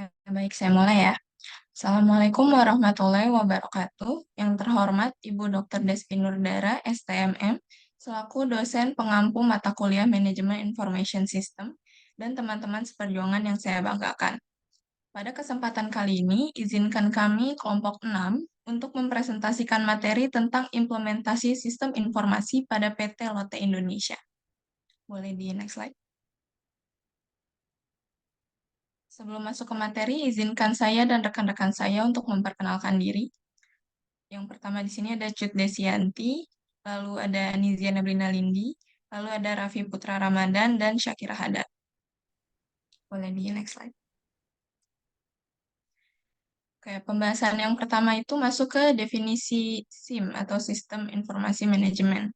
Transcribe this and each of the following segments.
Baik, saya mulai ya. Assalamualaikum warahmatullahi wabarakatuh. Yang terhormat Ibu Dr. Despi Nurdara, STMM, selaku dosen pengampu mata kuliah Manajemen Information System, dan teman-teman seperjuangan yang saya banggakan. Pada kesempatan kali ini, izinkan kami kelompok 6 untuk mempresentasikan materi tentang implementasi sistem informasi pada PT Lotte Indonesia. Boleh di next slide. Sebelum masuk ke materi, izinkan saya dan rekan-rekan saya untuk memperkenalkan diri. Yang pertama di sini ada Cut Desianti, lalu ada Nizia Nablina Lindi, lalu ada Raffi Putra Ramadan, dan Syakira Hadad. Boleh di next slide. Oke, pembahasan yang pertama itu masuk ke definisi SIM atau Sistem Informasi Manajemen.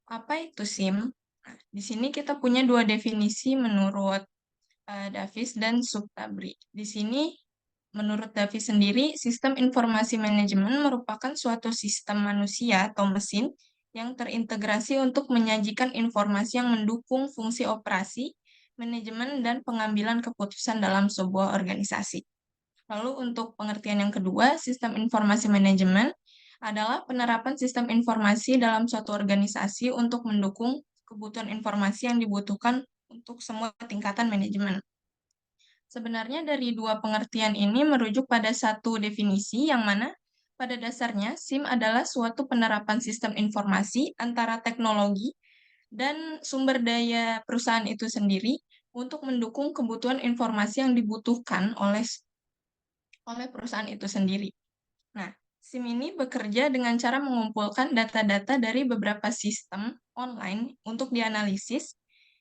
Apa itu SIM? Nah, di sini kita punya dua definisi menurut Davis dan Subtabri. Di sini menurut Davis sendiri, sistem informasi manajemen merupakan suatu sistem manusia atau mesin yang terintegrasi untuk menyajikan informasi yang mendukung fungsi operasi, manajemen, dan pengambilan keputusan dalam sebuah organisasi. Lalu untuk pengertian yang kedua, sistem informasi manajemen adalah penerapan sistem informasi dalam suatu organisasi untuk mendukung kebutuhan informasi yang dibutuhkan untuk semua tingkatan manajemen. Sebenarnya dari dua pengertian ini merujuk pada satu definisi yang mana pada dasarnya SIM adalah suatu penerapan sistem informasi antara teknologi dan sumber daya perusahaan itu sendiri untuk mendukung kebutuhan informasi yang dibutuhkan oleh perusahaan itu sendiri. Nah, SIM ini bekerja dengan cara mengumpulkan data-data dari beberapa sistem online untuk dianalisis,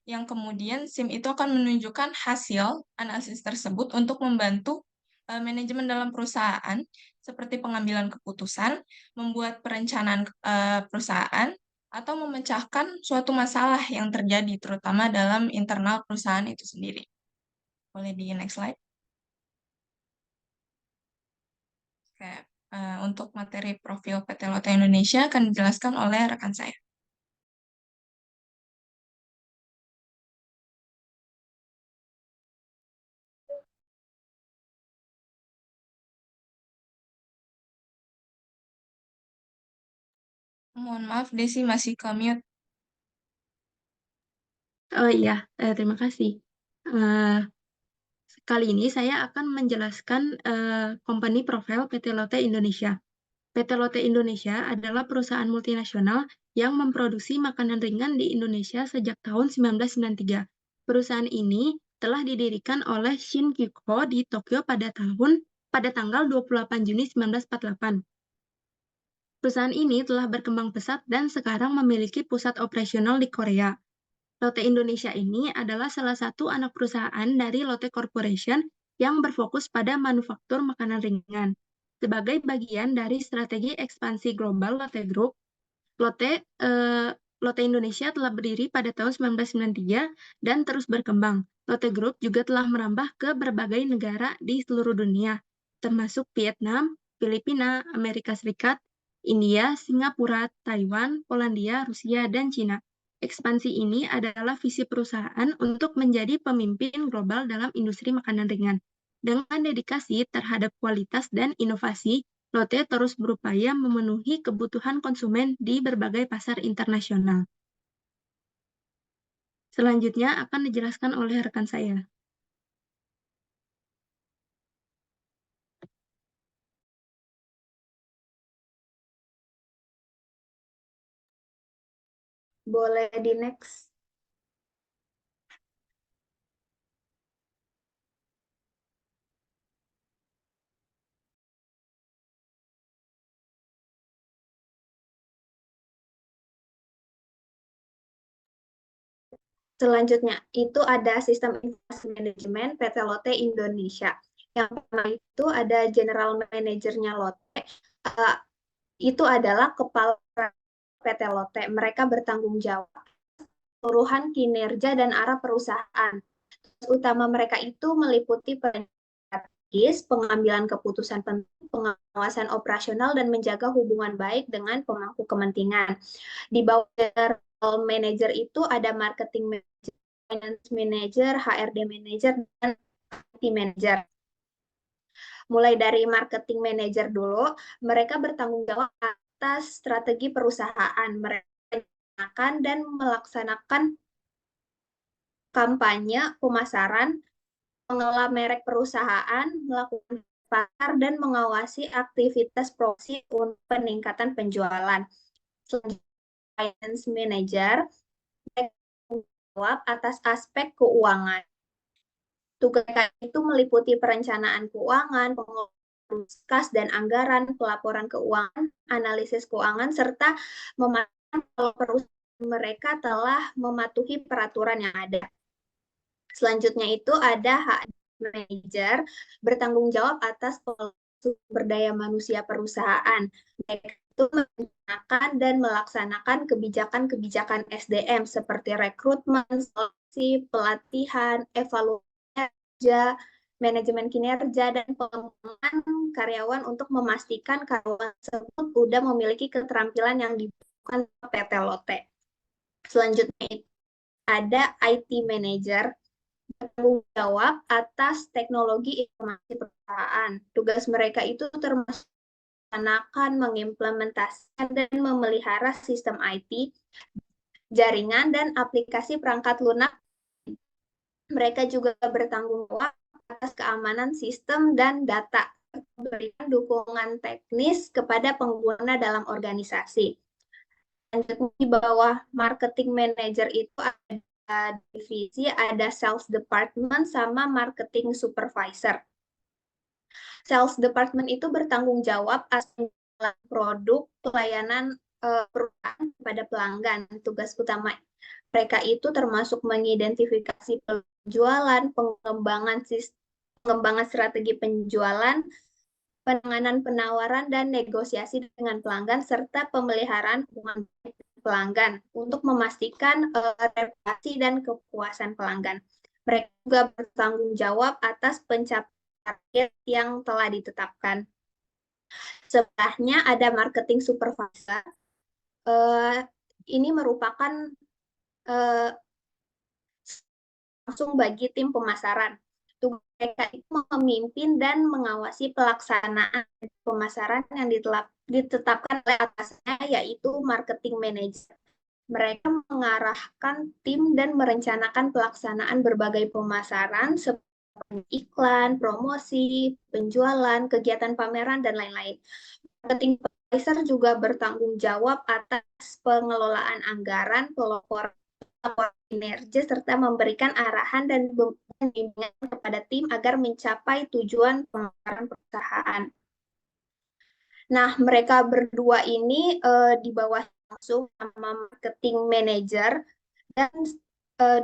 yang kemudian SIM itu akan menunjukkan hasil analisis tersebut untuk membantu manajemen dalam perusahaan, seperti pengambilan keputusan, membuat perencanaan perusahaan, atau memecahkan suatu masalah yang terjadi, terutama dalam internal perusahaan itu sendiri. Boleh di next slide. Oke, untuk materi profil PT Lotte Indonesia akan dijelaskan oleh rekan saya. Mohon maaf, Desi masih ke mute. Oh iya, terima kasih. Kali ini saya akan menjelaskan company profile PT Lotte Indonesia. PT Lotte Indonesia adalah perusahaan multinasional yang memproduksi makanan ringan di Indonesia sejak tahun 1993. Perusahaan ini telah didirikan oleh Shin Kikuo di Tokyo pada tanggal 28 Juni 1948. Perusahaan ini telah berkembang pesat dan sekarang memiliki pusat operasional di Korea. Lotte Indonesia ini adalah salah satu anak perusahaan dari Lotte Corporation yang berfokus pada manufaktur makanan ringan. Sebagai bagian dari strategi ekspansi global Lotte Group, Lotte Indonesia telah berdiri pada tahun 1993 dan terus berkembang. Lotte Group juga telah merambah ke berbagai negara di seluruh dunia, termasuk Vietnam, Filipina, Amerika Serikat, India, Singapura, Taiwan, Polandia, Rusia, dan Cina. Ekspansi ini adalah visi perusahaan untuk menjadi pemimpin global dalam industri makanan ringan. Dengan dedikasi terhadap kualitas dan inovasi, Lotte terus berupaya memenuhi kebutuhan konsumen di berbagai pasar internasional. Selanjutnya akan dijelaskan oleh rekan saya. Boleh di next. Selanjutnya, itu ada sistem informasi manajemen PT Lotte Indonesia. Yang pertama itu ada general manajernya Lotte. Itu adalah kepala PT Lotte. Mereka bertanggung jawab seluruhan kinerja dan arah perusahaan. Utama mereka itu meliputi pengambilan keputusan penting, pengawasan operasional, dan menjaga hubungan baik dengan pemangku kepentingan. Di bawah general manager itu ada marketing manager, finance manager, HRD manager, dan IT manager. Mulai dari marketing manager dulu, mereka bertanggung jawab atas strategi perusahaan. Mereka merencanakan dan melaksanakan kampanye pemasaran, mengelola merek perusahaan, melakukan pasar, dan mengawasi aktivitas promosi untuk peningkatan penjualan. Selanjutnya, finance manager bertanggung jawab atas aspek keuangan. Tugas itu meliputi perencanaan keuangan, pengelolaan kas dan anggaran, pelaporan keuangan, analisis keuangan, serta memastikan kalau perusahaan mereka telah mematuhi peraturan yang ada. Selanjutnya itu ada HR manager, bertanggung jawab atas sumber daya manusia perusahaan. Mereka itu merencanakan dan melaksanakan kebijakan-kebijakan SDM seperti rekrutmen, seleksi, pelatihan, evaluasi kerja, manajemen kinerja, dan pengembangan karyawan untuk memastikan karyawan tersebut sudah memiliki keterampilan yang dibutuhkan PT Lotte. Selanjutnya itu ada IT manager, bertanggung jawab atas teknologi informasi perusahaan. Tugas mereka itu termasuk melaksanakan, mengimplementasikan, dan memelihara sistem IT, jaringan, dan aplikasi perangkat lunak. Mereka juga bertanggung jawab atas keamanan sistem dan data, memberikan dukungan teknis kepada pengguna dalam organisasi. Lanjut di bawah marketing manager itu ada divisi, ada sales department sama marketing supervisor. Sales department itu bertanggung jawab atas produk pelayanan perusahaan kepada pelanggan. Tugas utama mereka itu termasuk mengidentifikasi penjualan, pengembangan strategi penjualan, penanganan penawaran dan negosiasi dengan pelanggan, serta pemeliharaan hubungan pelanggan untuk memastikan reputasi dan kepuasan pelanggan. Mereka juga bertanggung jawab atas pencapaian target yang telah ditetapkan. Sebelahnya ada marketing supervisor. Ini merupakan langsung bagi tim pemasaran. Tugas mereka itu memimpin dan mengawasi pelaksanaan pemasaran yang ditetapkan oleh atasnya, yaitu marketing manager. Mereka mengarahkan tim dan merencanakan pelaksanaan berbagai pemasaran seperti iklan, promosi, penjualan, kegiatan pameran, dan lain-lain. Marketing supervisor juga bertanggung jawab atas pengelolaan anggaran, pelaporan kinerja, serta memberikan arahan dan bimbingan kepada tim agar mencapai tujuan pemasaran perusahaan. Nah, mereka berdua ini di bawah langsung sama marketing manager, dan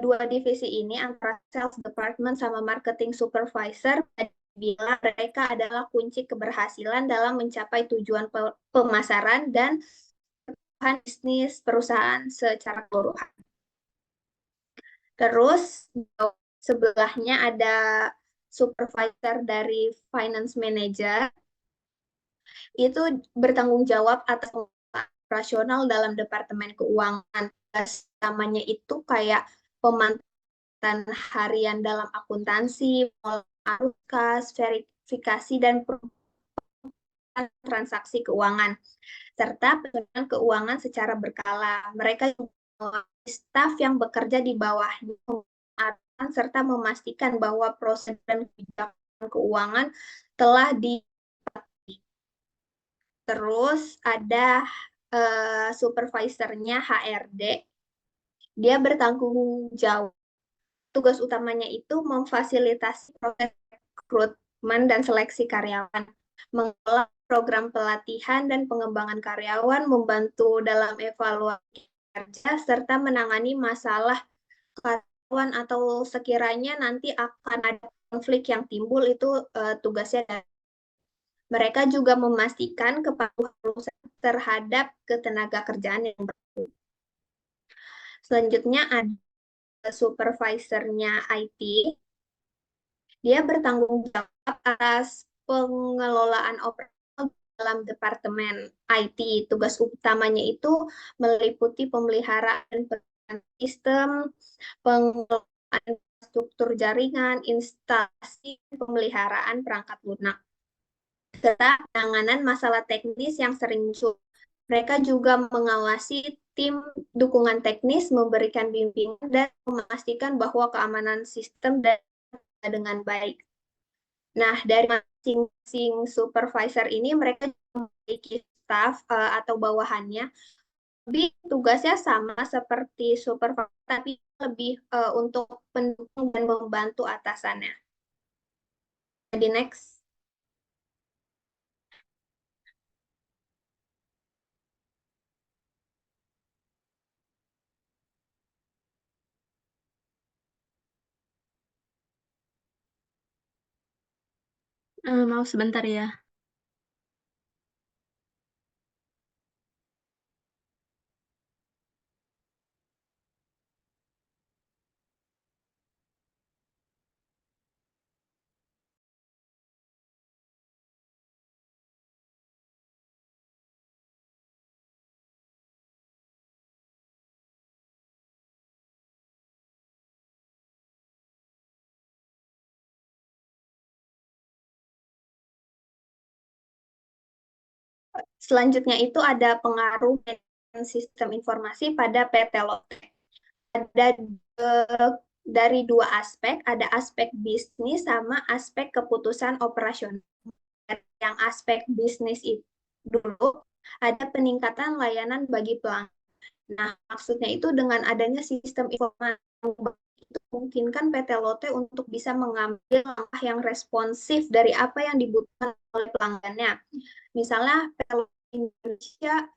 dua divisi ini antara sales department sama marketing supervisor bilang mereka adalah kunci keberhasilan dalam mencapai tujuan pemasaran dan bisnis perusahaan secara keseluruhan. Terus sebelahnya ada supervisor dari finance manager, itu bertanggung jawab atas operasional dalam departemen keuangan. Namanya itu kayak pemantauan harian dalam akuntansi, arus kas, verifikasi, dan transaksi keuangan, serta pengelolaan keuangan secara berkala. Mereka juga staf yang bekerja di bawahnya, serta memastikan bahwa proses dan kebijakan keuangan telah dipatuhi. Terus ada supervisornya HRD. Dia bertanggung jawab. Tugas utamanya itu memfasilitasi proses rekrutmen dan seleksi karyawan, mengelola program pelatihan dan pengembangan karyawan, membantu dalam evaluasi kerja, serta menangani masalah karyawan atau sekiranya nanti akan ada konflik yang timbul, itu tugasnya. Mereka juga memastikan kepatuhan perusahaan terhadap ketenaga kerjaan yang berlaku. Selanjutnya ada supervisornya IT. Dia bertanggung jawab atas pengelolaan operasional dalam departemen IT. Tugas utamanya itu meliputi pemeliharaan sistem, pengelolaan struktur jaringan, instalasi, pemeliharaan perangkat lunak. serta penanganan masalah teknis yang sering muncul. Mereka juga mengawasi tim dukungan teknis, memberikan bimbingan, dan memastikan bahwa keamanan sistem dengan baik. Nah, dari masing-masing supervisor ini mereka memiliki staff atau bawahannya. Lebih tugasnya sama seperti supervisor, tapi lebih untuk pendukung dan membantu atasannya. Jadi next. Mau sebentar ya. Selanjutnya itu ada pengaruh sistem informasi pada PT Lotte. Ada dari dua aspek, ada aspek bisnis sama aspek keputusan operasional. Yang aspek bisnis itu dulu ada peningkatan layanan bagi pelanggan. Nah, maksudnya itu dengan adanya sistem informasi itu memungkinkan PT Lotte untuk bisa mengambil langkah yang responsif dari apa yang dibutuhkan oleh pelanggannya. Misalnya PT Lotte Indonesia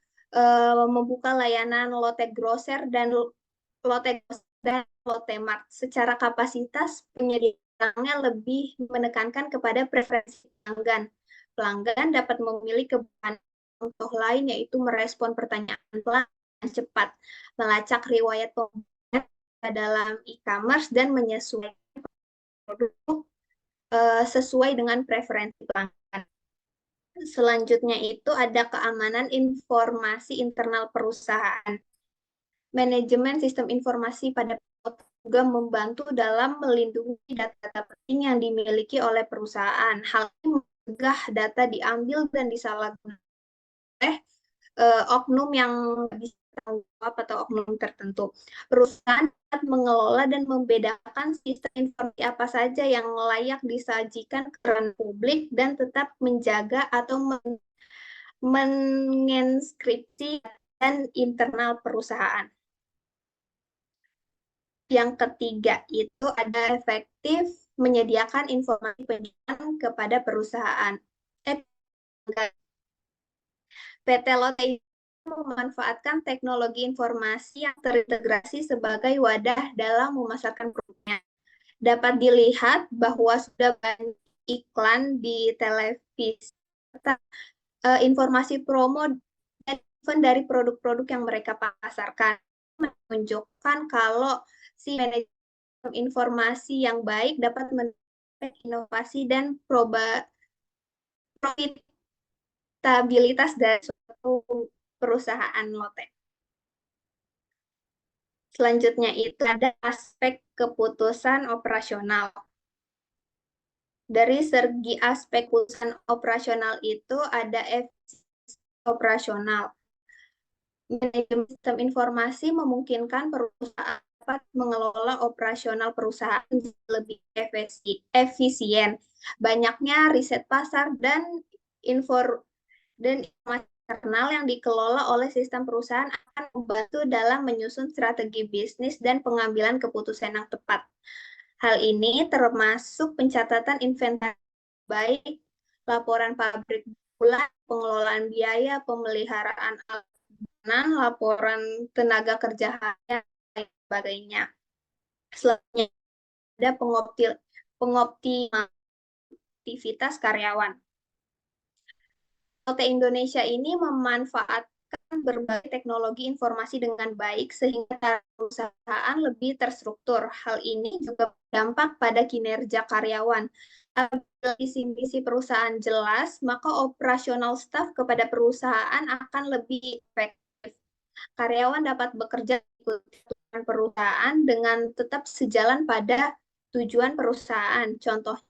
membuka layanan Lotte Grosser dan Lotte Mart. Secara kapasitas penyediaannya lebih menekankan kepada preferensi pelanggan. Pelanggan dapat memilih kebutuhan contoh lain yaitu merespon pertanyaan pelanggan cepat, melacak riwayat pembelian dalam e-commerce dan menyesuaikan produk sesuai dengan preferensi pelanggan. Selanjutnya itu ada keamanan informasi internal perusahaan. Manajemen sistem informasi pada juga membantu dalam melindungi data-data penting yang dimiliki oleh perusahaan. Hal ini mencegah data diambil dan disalahgunakan oleh oknum yang bisa tanggung jawab atau oknum tertentu. Perusahaan dapat mengelola dan membedakan sistem informasi apa saja yang layak disajikan ke ranah publik dan tetap menjaga atau menginskripsi dan internal perusahaan. Yang ketiga itu ada efektif menyediakan informasi penjualan kepada perusahaan. PT Lotte memanfaatkan teknologi informasi yang terintegrasi sebagai wadah dalam memasarkan produknya. Dapat dilihat bahwa sudah banyak iklan di televisi, informasi promo dan event dari produk-produk yang mereka pasarkan menunjukkan kalau si manajemen informasi yang baik dapat meningkatkan inovasi dan profitabilitas dari suatu perusahaan Lotte. Selanjutnya itu ada aspek keputusan operasional. Dari segi aspek keputusan operasional itu ada efisiensi operasional. Manajemen sistem informasi memungkinkan perusahaan dapat mengelola operasional perusahaan lebih efisien. Banyaknya riset pasar dan informasi internal yang dikelola oleh sistem perusahaan akan membantu dalam menyusun strategi bisnis dan pengambilan keputusan yang tepat. Hal ini termasuk pencatatan inventory baik, laporan pabrik bulan, pengelolaan biaya, pemeliharaan alat, laporan tenaga kerja harian, dan sebagainya. Selanjutnya ada pengoptimalisasi aktivitas karyawan. Lotte Indonesia ini memanfaatkan berbagai teknologi informasi dengan baik sehingga perusahaan lebih terstruktur. Hal ini juga berdampak pada kinerja karyawan. Apabila visi-misi perusahaan jelas, maka operasional staf kepada perusahaan akan lebih efektif. Karyawan dapat bekerja di perusahaan dengan tetap sejalan pada tujuan perusahaan. Contoh,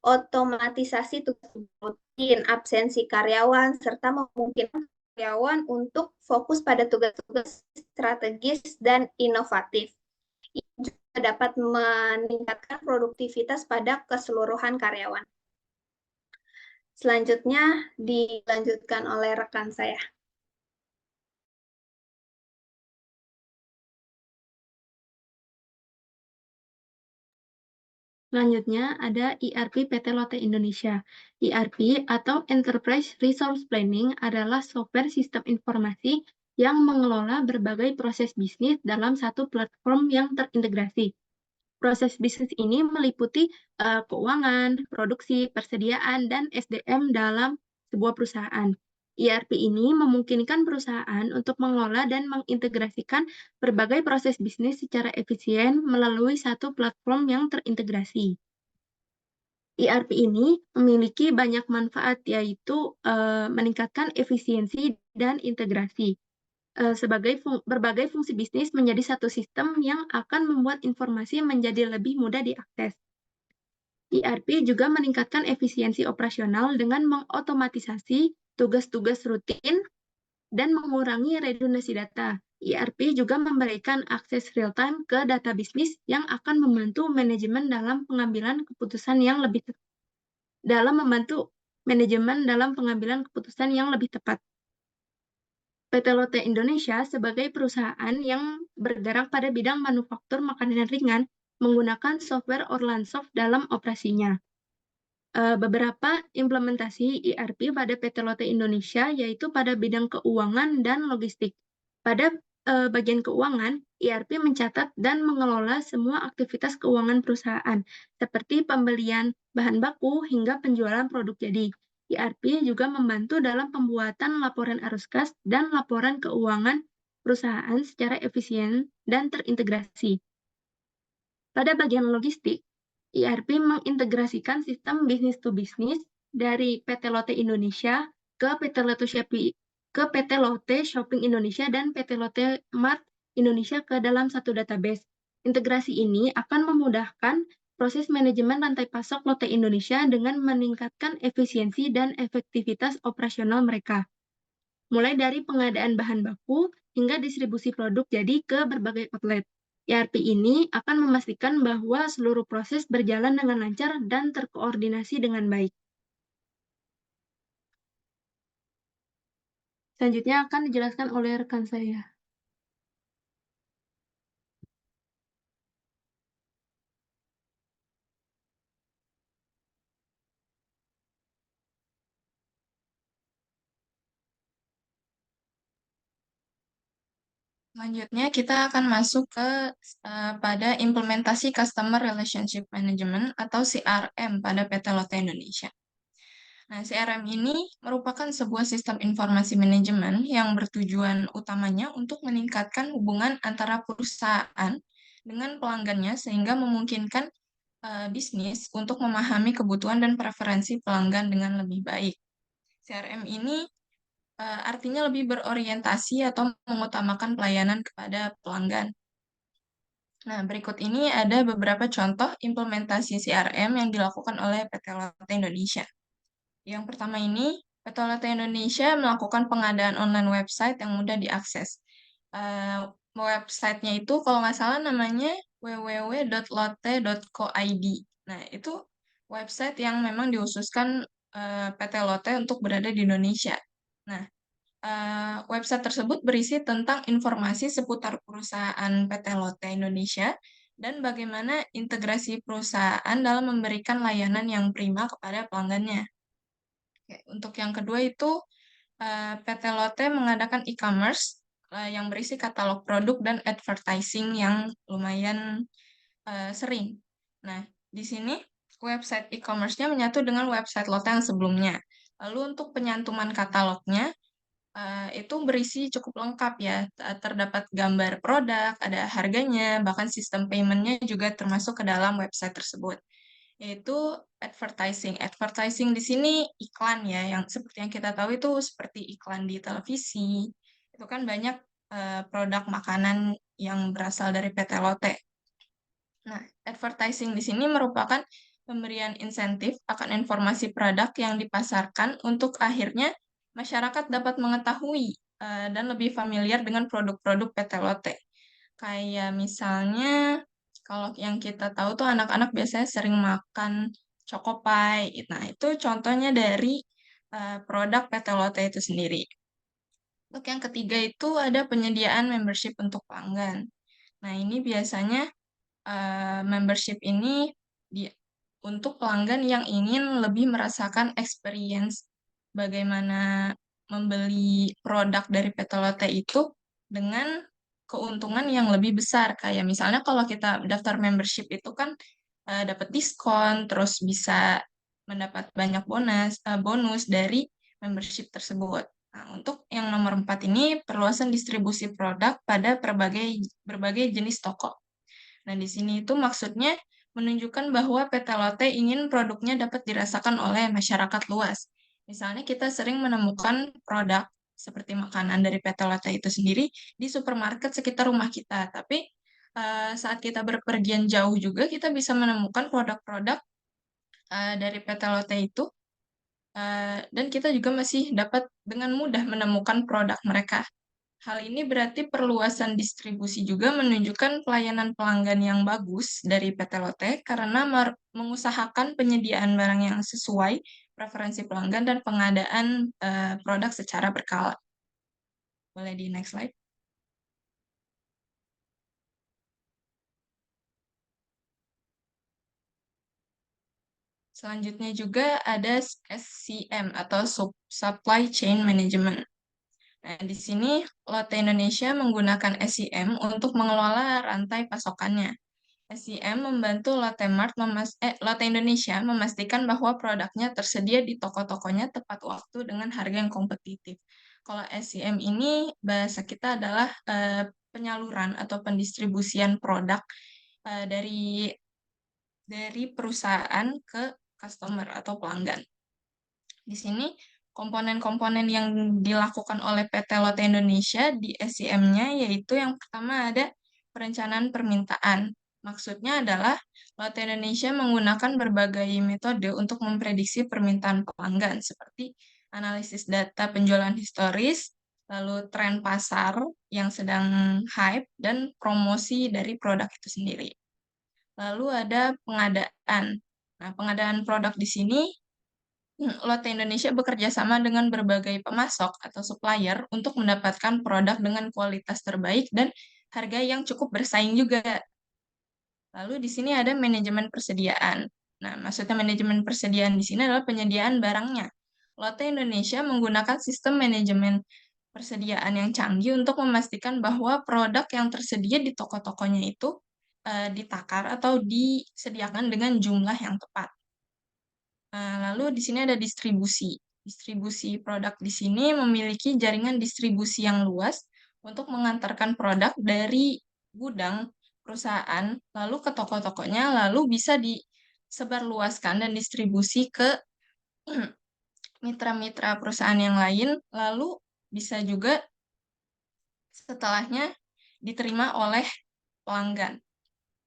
otomatisasi tugas rutin, absensi karyawan, serta memungkinkan karyawan untuk fokus pada tugas-tugas strategis dan inovatif. Ini juga dapat meningkatkan produktivitas pada keseluruhan karyawan. Selanjutnya dilanjutkan oleh rekan saya. Selanjutnya ada ERP PT Lotte Indonesia. ERP atau Enterprise Resource Planning adalah software sistem informasi yang mengelola berbagai proses bisnis dalam satu platform yang terintegrasi. Proses bisnis ini meliputi keuangan, produksi, persediaan, dan SDM dalam sebuah perusahaan. ERP ini memungkinkan perusahaan untuk mengelola dan mengintegrasikan berbagai proses bisnis secara efisien melalui satu platform yang terintegrasi. ERP ini memiliki banyak manfaat, yaitu meningkatkan efisiensi dan integrasi. Berbagai fungsi bisnis menjadi satu sistem yang akan membuat informasi menjadi lebih mudah diakses. ERP juga meningkatkan efisiensi operasional dengan mengotomatisasi tugas-tugas rutin dan mengurangi redundansi data. ERP juga memberikan akses real-time ke data bisnis yang akan membantu manajemen dalam pengambilan keputusan yang lebih tepat. PT Lotte Indonesia sebagai perusahaan yang bergerak pada bidang manufaktur makanan ringan menggunakan software Orlansoft dalam operasinya. Beberapa implementasi ERP pada PT Lotte Indonesia yaitu pada bidang keuangan dan logistik. Pada bagian keuangan, ERP mencatat dan mengelola semua aktivitas keuangan perusahaan, seperti pembelian bahan baku hingga penjualan produk jadi. ERP juga membantu dalam pembuatan laporan arus kas dan laporan keuangan perusahaan secara efisien dan terintegrasi. Pada bagian logistik, ERP mengintegrasikan sistem bisnis to bisnis dari PT Lotte Indonesia ke PT Lotte Shopping Indonesia dan PT Lotte Mart Indonesia ke dalam satu database. Integrasi ini akan memudahkan proses manajemen rantai pasok Lotte Indonesia dengan meningkatkan efisiensi dan efektivitas operasional mereka, mulai dari pengadaan bahan baku hingga distribusi produk jadi ke berbagai outlet. ERP ini akan memastikan bahwa seluruh proses berjalan dengan lancar dan terkoordinasi dengan baik. Selanjutnya akan dijelaskan oleh rekan saya. Selanjutnya kita akan masuk ke pada implementasi Customer Relationship Management atau CRM pada PT Lotte Indonesia. Nah, CRM ini merupakan sebuah sistem informasi manajemen yang bertujuan utamanya untuk meningkatkan hubungan antara perusahaan dengan pelanggannya sehingga memungkinkan bisnis untuk memahami kebutuhan dan preferensi pelanggan dengan lebih baik. CRM ini artinya lebih berorientasi atau mengutamakan pelayanan kepada pelanggan. Nah, berikut ini ada beberapa contoh implementasi CRM yang dilakukan oleh PT Lotte Indonesia. Yang pertama ini, PT Lotte Indonesia melakukan pengadaan online website yang mudah diakses. Websitenya itu kalau nggak salah namanya www.lotte.co.id. Nah, itu website yang memang dihususkan PT Lotte untuk berada di Indonesia. Nah, website tersebut berisi tentang informasi seputar perusahaan PT Lotte Indonesia dan bagaimana integrasi perusahaan dalam memberikan layanan yang prima kepada pelanggannya. Oke, untuk yang kedua itu PT Lotte mengadakan e-commerce yang berisi katalog produk dan advertising yang lumayan sering. Nah, di sini website e-commerce-nya menyatu dengan website Lotte yang sebelumnya. Lalu untuk penyantuman katalognya itu berisi cukup lengkap ya. Terdapat gambar produk, ada harganya, bahkan sistem payment-nya juga termasuk ke dalam website tersebut. Yaitu advertising. Advertising di sini iklan ya, yang seperti yang kita tahu itu seperti iklan di televisi. Itu kan banyak produk makanan yang berasal dari PT Lotte. Nah, advertising di sini merupakan pemberian insentif akan informasi produk yang dipasarkan untuk akhirnya masyarakat dapat mengetahui dan lebih familiar dengan produk-produk PT Lotte. Kayak misalnya kalau yang kita tahu tuh anak-anak biasanya sering makan Choco Pie. Nah, itu contohnya dari produk PT Lotte itu sendiri. Untuk yang ketiga itu ada penyediaan membership untuk pelanggan. Nah, ini biasanya membership ini untuk pelanggan yang ingin lebih merasakan experience bagaimana membeli produk dari PT Lotte itu dengan keuntungan yang lebih besar. Kayak misalnya kalau kita daftar membership itu kan dapat diskon, terus bisa mendapat banyak bonus dari membership tersebut. Nah, untuk yang nomor 4 ini perluasan distribusi produk pada berbagai jenis toko. Nah, di sini itu maksudnya menunjukkan bahwa PT Lotte ingin produknya dapat dirasakan oleh masyarakat luas. Misalnya kita sering menemukan produk seperti makanan dari PT Lotte itu sendiri di supermarket sekitar rumah kita, tapi saat kita berpergian jauh juga kita bisa menemukan produk-produk dari PT Lotte itu dan kita juga masih dapat dengan mudah menemukan produk mereka. Hal ini berarti perluasan distribusi juga menunjukkan pelayanan pelanggan yang bagus dari PT Lotte karena mengusahakan penyediaan barang yang sesuai preferensi pelanggan dan pengadaan produk secara berkala. Boleh di next slide. Selanjutnya juga ada SCM atau Supply Chain Management. Nah, di sini Lotte Indonesia menggunakan SCM untuk mengelola rantai pasokannya. SCM membantu Lotte Indonesia memastikan bahwa produknya tersedia di toko-tokonya tepat waktu dengan harga yang kompetitif. Kalau SCM ini bahasa kita adalah penyaluran atau pendistribusian produk dari perusahaan ke customer atau pelanggan. Di sini komponen-komponen yang dilakukan oleh PT Lotte Indonesia di SCM-nya yaitu yang pertama ada perencanaan permintaan. Maksudnya adalah Lotte Indonesia menggunakan berbagai metode untuk memprediksi permintaan pelanggan seperti analisis data penjualan historis, lalu tren pasar yang sedang hype, dan promosi dari produk itu sendiri. Lalu ada pengadaan. Nah, pengadaan produk di sini Lotte Indonesia bekerja sama dengan berbagai pemasok atau supplier untuk mendapatkan produk dengan kualitas terbaik dan harga yang cukup bersaing juga. Lalu di sini ada manajemen persediaan. Nah, maksudnya manajemen persediaan di sini adalah penyediaan barangnya. Lotte Indonesia menggunakan sistem manajemen persediaan yang canggih untuk memastikan bahwa produk yang tersedia di toko-tokonya itu ditakar atau disediakan dengan jumlah yang tepat. Lalu di sini ada distribusi. Distribusi produk di sini memiliki jaringan distribusi yang luas untuk mengantarkan produk dari gudang perusahaan lalu ke toko-tokonya, lalu bisa disebarluaskan dan distribusi ke mitra-mitra perusahaan yang lain, lalu bisa juga setelahnya diterima oleh pelanggan.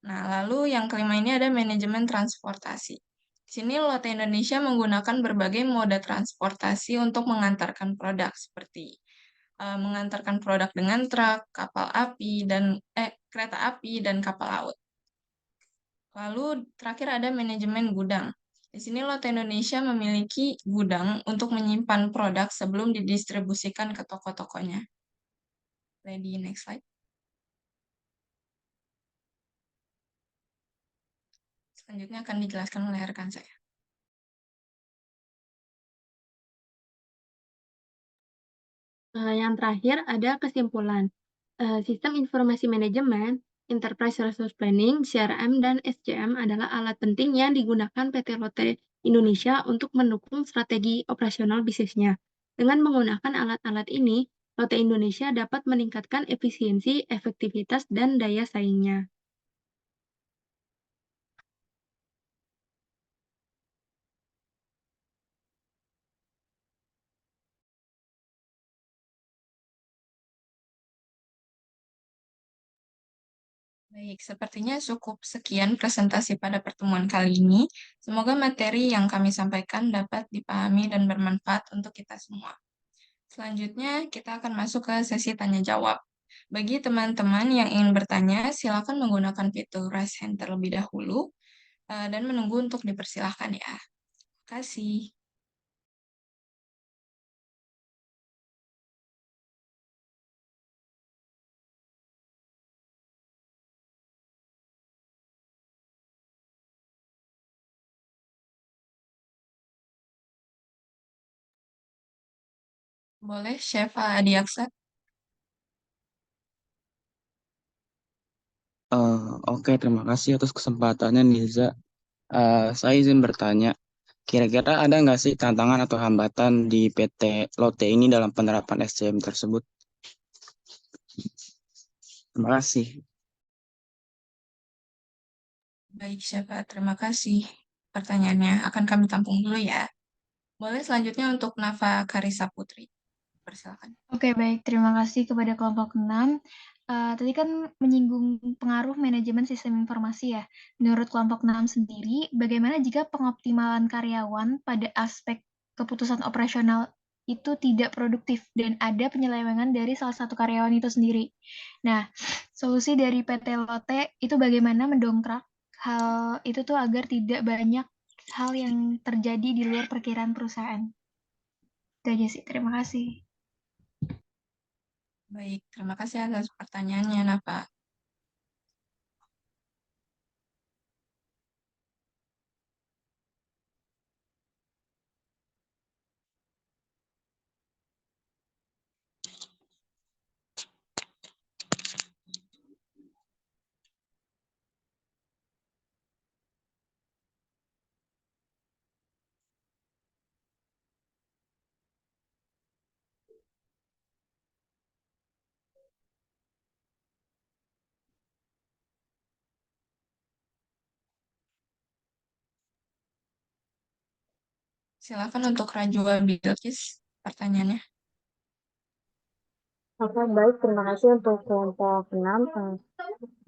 Nah, lalu yang kelima ini ada manajemen transportasi. Di sini Lotte Indonesia menggunakan berbagai moda transportasi untuk mengantarkan produk seperti mengantarkan produk dengan truk, kapal api dan kereta api dan kapal laut. Lalu terakhir ada manajemen gudang. Di sini Lotte Indonesia memiliki gudang untuk menyimpan produk sebelum didistribusikan ke toko-tokonya. Ready, next slide. Selanjutnya akan dijelaskan oleh rekan saya. Yang terakhir ada kesimpulan. Sistem informasi manajemen, Enterprise Resource Planning, CRM, dan SCM adalah alat penting yang digunakan PT Lotte Indonesia untuk mendukung strategi operasional bisnisnya. Dengan menggunakan alat-alat ini, Lotte Indonesia dapat meningkatkan efisiensi, efektivitas, dan daya saingnya. Baik, sepertinya cukup sekian presentasi pada pertemuan kali ini. Semoga materi yang kami sampaikan dapat dipahami dan bermanfaat untuk kita semua. Selanjutnya, kita akan masuk ke sesi tanya jawab. Bagi teman-teman yang ingin bertanya, silakan menggunakan fitur raise hand terlebih dahulu dan menunggu untuk dipersilahkan ya. Terima kasih. Boleh, Chef Adiaksa? Oke, terima kasih atas kesempatannya, Niza. Saya izin bertanya, kira-kira ada nggak sih tantangan atau hambatan di PT Lotte ini dalam penerapan SCM tersebut? Terima kasih. Baik, Chef. Terima kasih. Pertanyaannya akan kami tampung dulu ya. Boleh selanjutnya untuk Nafa Karisa Putri. Persilakan. Oke, baik. Terima kasih kepada kelompok 6. Tadi kan menyinggung pengaruh manajemen sistem informasi ya. Menurut kelompok 6 sendiri, bagaimana jika pengoptimalan karyawan pada aspek keputusan operasional itu tidak produktif dan ada penyelewengan dari salah satu karyawan itu sendiri? Nah, solusi dari PT Lotte itu bagaimana mendongkrak hal itu tuh agar tidak banyak hal yang terjadi di luar perkiraan perusahaan. Itu aja sih. Terima kasih. Baik, terima kasih atas pertanyaannya, Nafa. Silakan untuk Rajwa Bilkis pertanyaannya. Oke, baik. Terima kasih untuk kelompok 6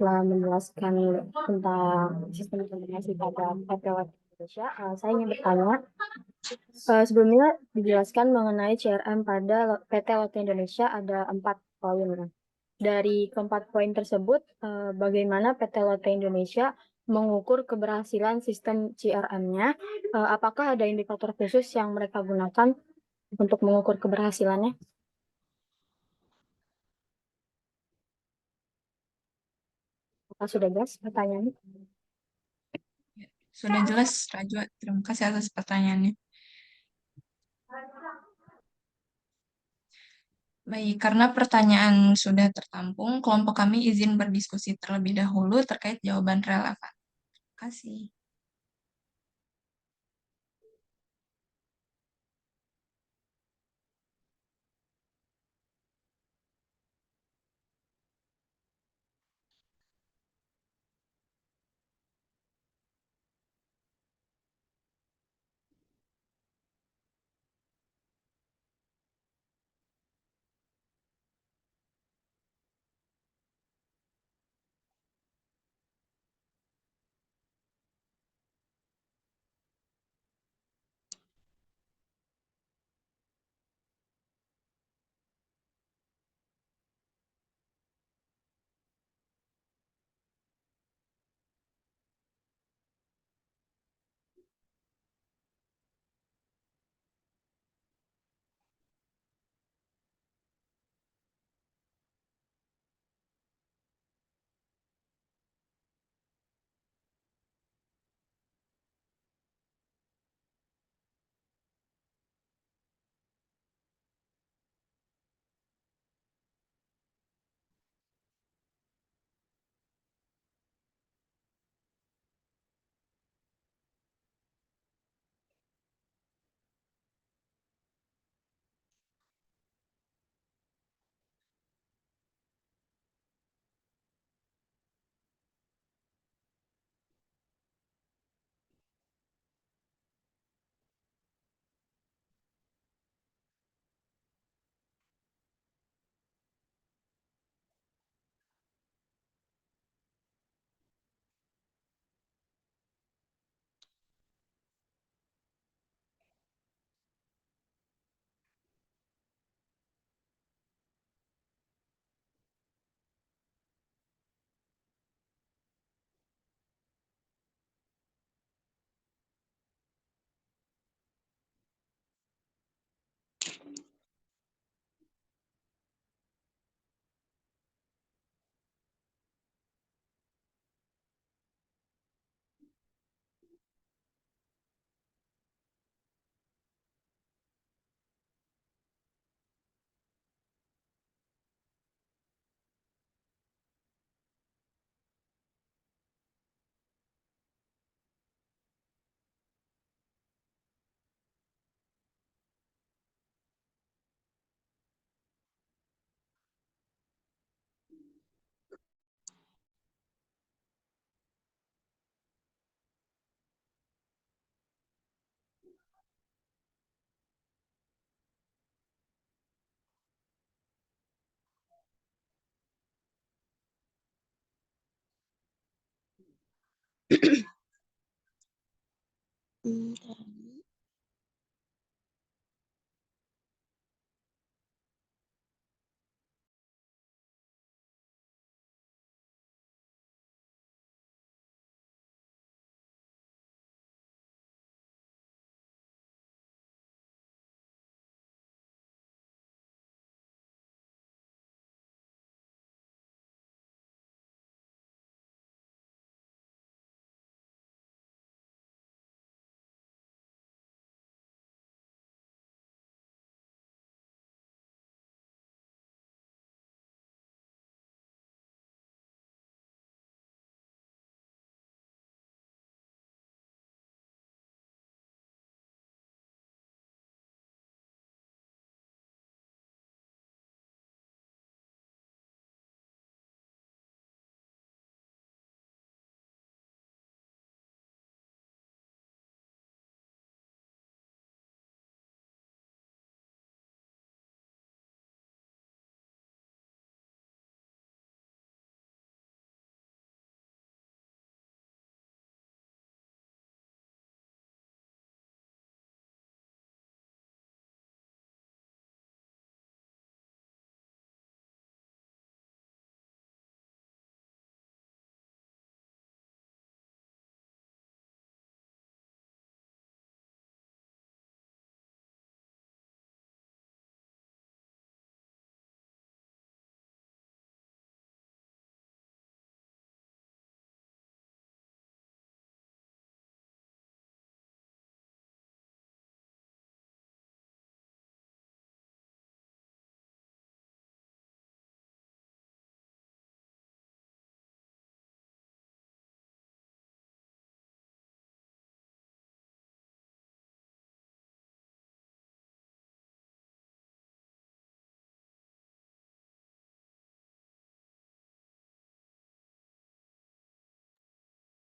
telah menjelaskan tentang sistem informasi pada PPWT Indonesia. Saya ingin bertanya, sebelumnya dijelaskan mengenai CRM pada PT Lotte Indonesia ada 4 poin. Dari keempat poin tersebut, bagaimana PT Lotte Indonesia mengukur keberhasilan sistem CRM-nya? Apakah ada indikator khusus yang mereka gunakan untuk mengukur keberhasilannya? Apa sudah jelas pertanyaannya? Sudah jelas, Rajwa. Terima kasih atas pertanyaannya. Baik, karena pertanyaan sudah tertampung, kelompok kami izin berdiskusi terlebih dahulu terkait jawaban relevan. Terima kasih.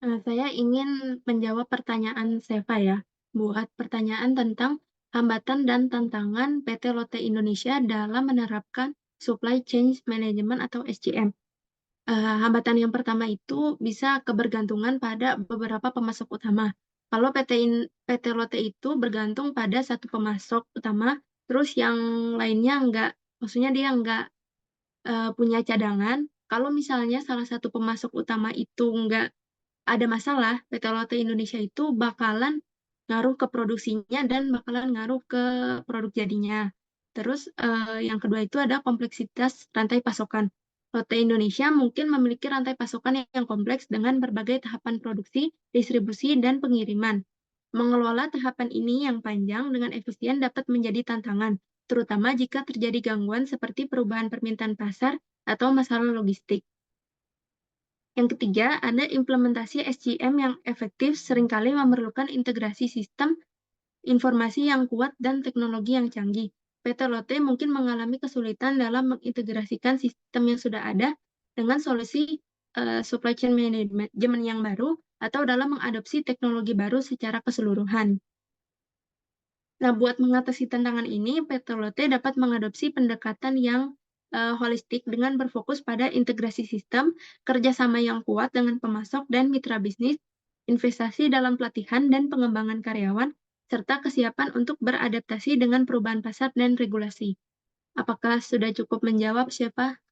Saya ingin menjawab pertanyaan Seva ya, buat pertanyaan tentang hambatan dan tantangan PT Lotte Indonesia dalam menerapkan Supply Chain Management atau SCM. Hambatan yang pertama itu bisa kebergantungan pada beberapa pemasok utama. Kalau PT Lotte itu bergantung pada satu pemasok utama, terus yang lainnya enggak, maksudnya dia enggak punya cadangan. Kalau misalnya salah satu pemasok utama itu enggak ada masalah, PT Lotte Indonesia itu bakalan ngaruh ke produksinya dan bakalan ngaruh ke produk jadinya. Terus yang kedua itu ada kompleksitas rantai pasokan. Lotte Indonesia mungkin memiliki rantai pasokan yang kompleks dengan berbagai tahapan produksi, distribusi, dan pengiriman. Mengelola tahapan ini yang panjang dengan efisien dapat menjadi tantangan, terutama jika terjadi gangguan seperti perubahan permintaan pasar atau masalah logistik. Yang ketiga, ada implementasi SCM yang efektif seringkali memerlukan integrasi sistem informasi yang kuat dan teknologi yang canggih. PT Lotte mungkin mengalami kesulitan dalam mengintegrasikan sistem yang sudah ada dengan solusi supply chain management yang baru atau dalam mengadopsi teknologi baru secara keseluruhan. Nah, buat mengatasi tantangan ini, PT Lotte dapat mengadopsi pendekatan yang holistik dengan berfokus pada integrasi sistem, kerjasama yang kuat dengan pemasok dan mitra bisnis, investasi dalam pelatihan dan pengembangan karyawan, serta kesiapan untuk beradaptasi dengan perubahan pasar dan regulasi. Apakah sudah cukup menjawab, siapa?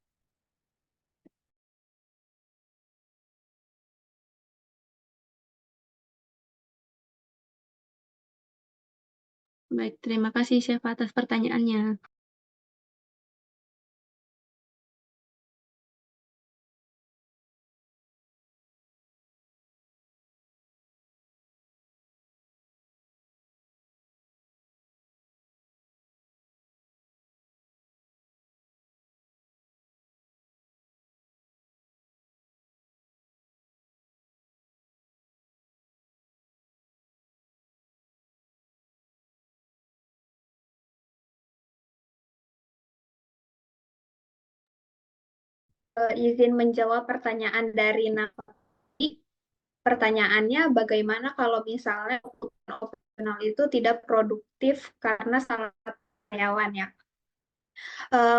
Baik, terima kasih, Chef, atas pertanyaannya. Izin menjawab pertanyaan dari Nafati. Pertanyaannya, bagaimana kalau misalnya operasional itu tidak produktif karena salah satu karyawan ya?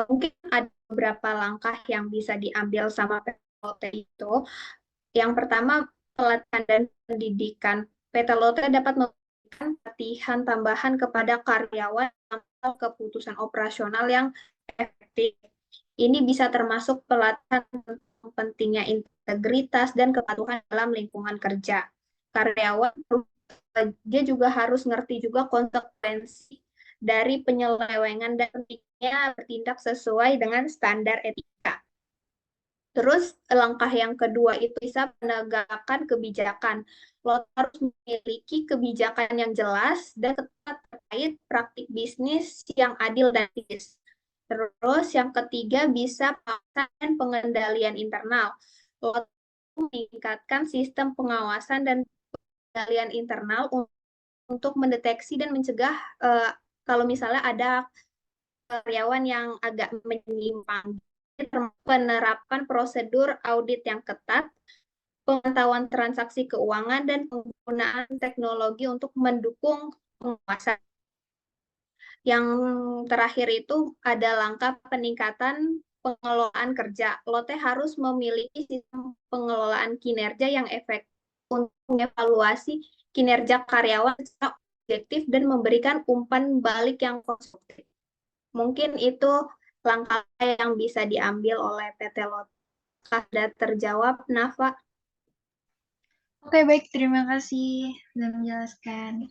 Mungkin ada beberapa langkah yang bisa diambil sama PT itu. Yang pertama, pelatihan dan pendidikan. PT Lotte dapat memberikan pelatihan tambahan kepada karyawan dalam keputusan operasional yang efektif. Ini bisa termasuk pelatihan tentang pentingnya integritas dan kepatuhan dalam lingkungan kerja. Karyawan dia juga harus ngerti juga konsekuensi dari penyelewengan dan pentingnya bertindak sesuai dengan standar etika. Terus langkah yang kedua itu bisa penegakan kebijakan. Lo harus memiliki kebijakan yang jelas dan ketat terkait praktik bisnis yang adil dan etis. Terus yang ketiga bisa pengawasan dan pengendalian internal. Lo meningkatkan sistem pengawasan dan pengendalian internal untuk mendeteksi dan mencegah kalau misalnya ada karyawan yang agak menyimpang. Penerapan prosedur audit yang ketat, pengetahuan transaksi keuangan, dan penggunaan teknologi untuk mendukung pengawasan. Yang terakhir itu ada langkah peningkatan pengelolaan kerja. Lotte harus memiliki sistem pengelolaan kinerja yang efektif untuk mengevaluasi kinerja karyawan secara objektif dan memberikan umpan balik yang konstruktif. Mungkin itu langkah yang bisa diambil oleh PT Lotte. Sudah terjawab, Nafa? Oke, baik. Terima kasih sudah menjelaskan.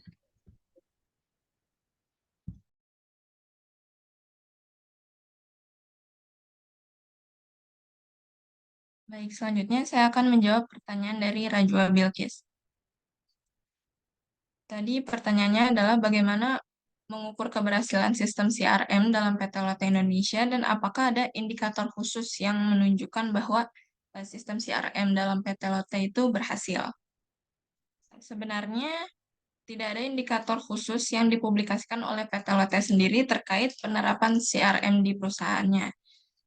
Baik, selanjutnya saya akan menjawab pertanyaan dari Rajwa Bilkis. Tadi pertanyaannya adalah bagaimana mengukur keberhasilan sistem CRM dalam PT Lotte Indonesia dan apakah ada indikator khusus yang menunjukkan bahwa sistem CRM dalam PT Lotte itu berhasil. Sebenarnya tidak ada indikator khusus yang dipublikasikan oleh PT Lotte sendiri terkait penerapan CRM di perusahaannya.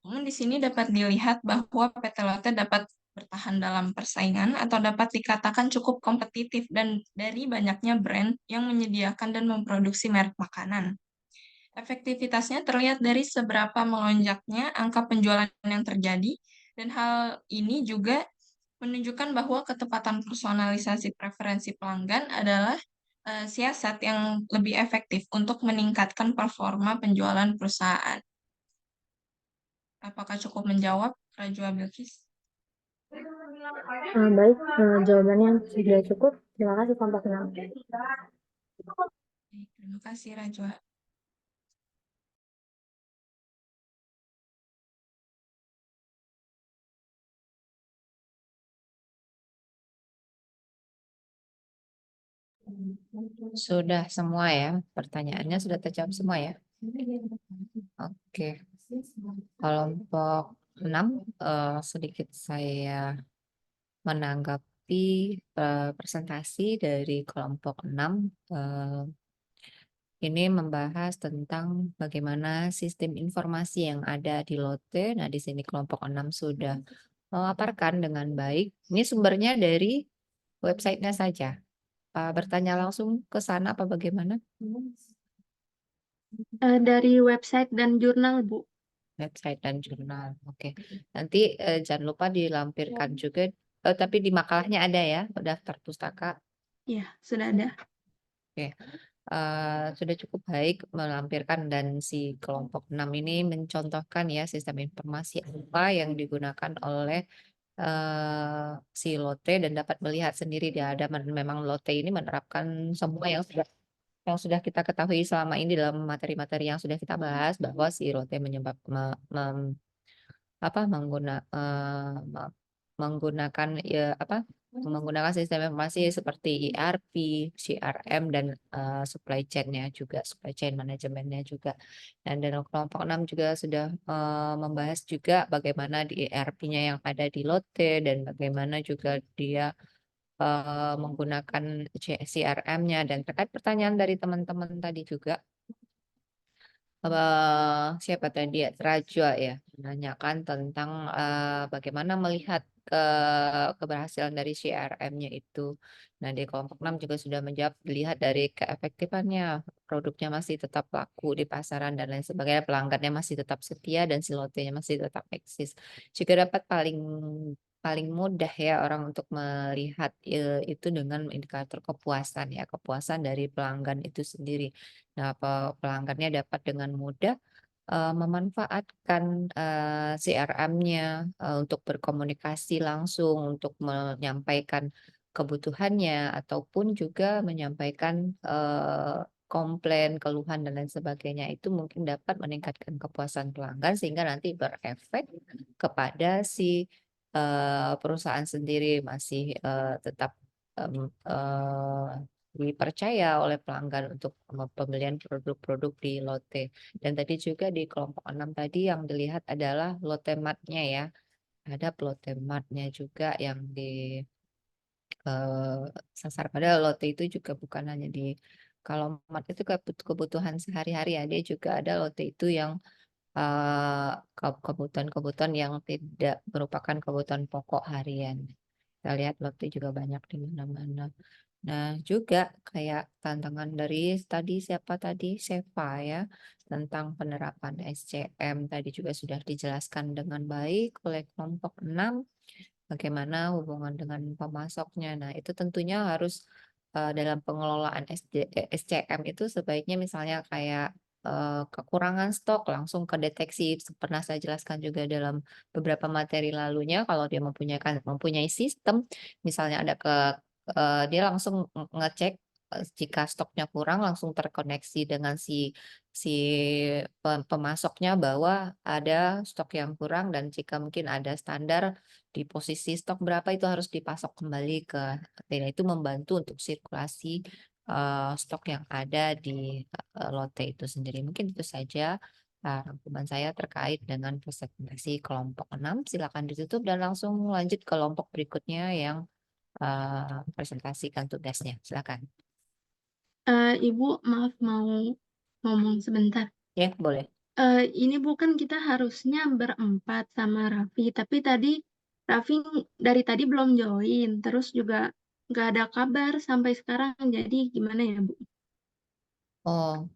Namun di sini dapat dilihat bahwa PT Lotte dapat bertahan dalam persaingan atau dapat dikatakan cukup kompetitif dan dari banyaknya brand yang menyediakan dan memproduksi merek makanan. Efektivitasnya terlihat dari seberapa melonjaknya angka penjualan yang terjadi dan hal ini juga menunjukkan bahwa ketepatan personalisasi preferensi pelanggan adalah siasat yang lebih efektif untuk meningkatkan performa penjualan perusahaan. Apakah cukup menjawab, Rajwa Bilkis? Baik, jawabannya sudah cukup. Terima kasih kelompok 6. Terima kasih, Rajwa. Sudah semua ya, pertanyaannya sudah terjawab semua ya. Oke, kelompok 6 sedikit saya menanggapi presentasi dari kelompok 6. Ini membahas tentang bagaimana sistem informasi yang ada di Lotte. Nah, di sini kelompok 6 sudah memaparkan dengan baik. Ini sumbernya dari websitenya saja. Bertanya langsung ke sana apa bagaimana? Dari website dan jurnal, Bu. Website dan jurnal. Oke. Nanti jangan lupa dilampirkan juga. Tapi di makalahnya ada ya, daftar pustaka. Iya, sudah ada. Oke. Sudah cukup baik melampirkan dan si kelompok 6 ini mencontohkan ya sistem informasi apa yang digunakan oleh si Lotte dan dapat melihat sendiri di hadapan memang Lotte ini menerapkan semua yang sudah kita ketahui selama ini dalam materi-materi yang sudah kita bahas bahwa si Lotte menggunakan ya menggunakan sistem informasi seperti ERP, CRM dan supply chain-nya juga, supply chain manajemennya juga. Dan dalam kelompok 6 juga sudah membahas juga bagaimana di ERP-nya yang ada di Lotte dan bagaimana juga dia menggunakan CRM-nya. Dan terkait pertanyaan dari teman-teman tadi juga, siapa tadi ya, Rajwa ya, menanyakan tentang bagaimana melihat keberhasilan dari CRM-nya itu. Nah, di kelompok 6 juga sudah menjawab, dilihat dari keefektifannya, produknya masih tetap laku di pasaran dan lain sebagainya, pelanggannya masih tetap setia dan si Lotte-nya masih tetap eksis. Juga dapat paling paling mudah ya orang untuk melihat itu dengan indikator kepuasan ya, kepuasan dari pelanggan itu sendiri. Nah, pelanggannya dapat dengan mudah memanfaatkan CRM-nya untuk berkomunikasi langsung, untuk menyampaikan kebutuhannya, ataupun juga menyampaikan komplain, keluhan, dan lain sebagainya. Itu mungkin dapat meningkatkan kepuasan pelanggan sehingga nanti berefek kepada si perusahaan sendiri masih tetap dipercaya oleh pelanggan untuk pembelian produk-produk di Lotte. Dan tadi juga di kelompok 6 tadi yang dilihat adalah Lotte Mart-nya ya. Ada Lotte Mart-nya juga yang di sasar. Padahal Lotte itu juga bukan hanya di kalau Mart itu kebutuhan sehari-hari ya. Dia juga ada Lotte itu yang kebutuhan-kebutuhan yang tidak merupakan kebutuhan pokok harian. Kita lihat Lotte juga banyak di mana-mana. Nah, juga kayak tantangan dari tadi siapa tadi? Seva ya, tentang penerapan SCM tadi juga sudah dijelaskan dengan baik oleh kelompok 6. Bagaimana hubungan dengan pemasoknya. Nah, itu tentunya harus dalam pengelolaan SCM itu sebaiknya misalnya kayak kekurangan stok langsung kedeteksi. Pernah saya jelaskan juga dalam beberapa materi lalunya kalau dia mempunyai sistem, misalnya ada dia langsung ngecek jika stoknya kurang langsung terkoneksi dengan si pemasoknya bahwa ada stok yang kurang dan jika mungkin ada standar di posisi stok berapa itu harus dipasok kembali ke retail. Itu membantu untuk sirkulasi stok yang ada di Lotte itu sendiri. Mungkin itu saja rangkuman saya terkait dengan presentasi kelompok 6. Silakan ditutup dan langsung lanjut ke kelompok berikutnya yang presentasikan tugasnya. Silakan. Ibu, maaf mau ngomong sebentar. Ya, boleh. Ini bukan kita harusnya berempat sama Raffi, tapi tadi Raffi dari tadi belum join, terus juga nggak ada kabar sampai sekarang. Jadi gimana ya, Bu? Oh,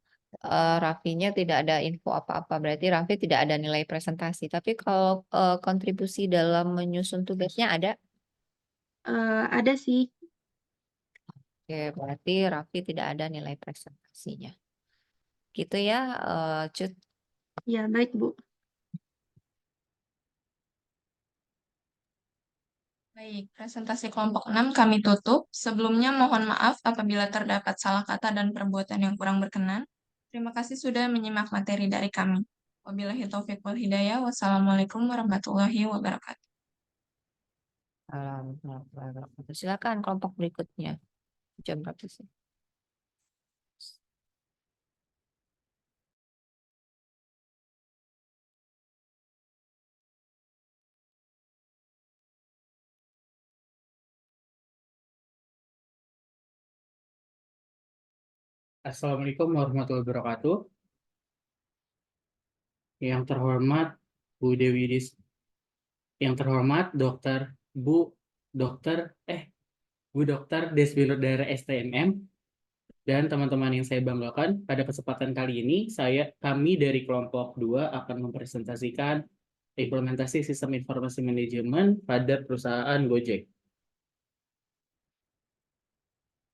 Raffinya tidak ada info apa-apa. Berarti Raffi tidak ada nilai presentasi. Tapi kalau kontribusi dalam menyusun tugasnya ada? Ada sih. Oke, berarti Raffi tidak ada nilai presentasinya. Gitu ya, Cut. Ya, baik, Bu. Baik, presentasi kelompok 6 kami tutup. Sebelumnya mohon maaf apabila terdapat salah kata dan perbuatan yang kurang berkenan. Terima kasih sudah menyimak materi dari kami. Wabillahi taufiq wal hidayah. Wassalamualaikum warahmatullahi wabarakatuh. Silakan kelompok berikutnya. Jam berapa sih? Assalamualaikum warahmatullahi wabarakatuh. Yang terhormat Bu Dewi yang terhormat Bu Dokter Deswilud dari STMM dan teman-teman yang saya banggakan, pada kesempatan kali ini kami dari kelompok 2 akan mempresentasikan implementasi sistem informasi manajemen pada perusahaan Gojek.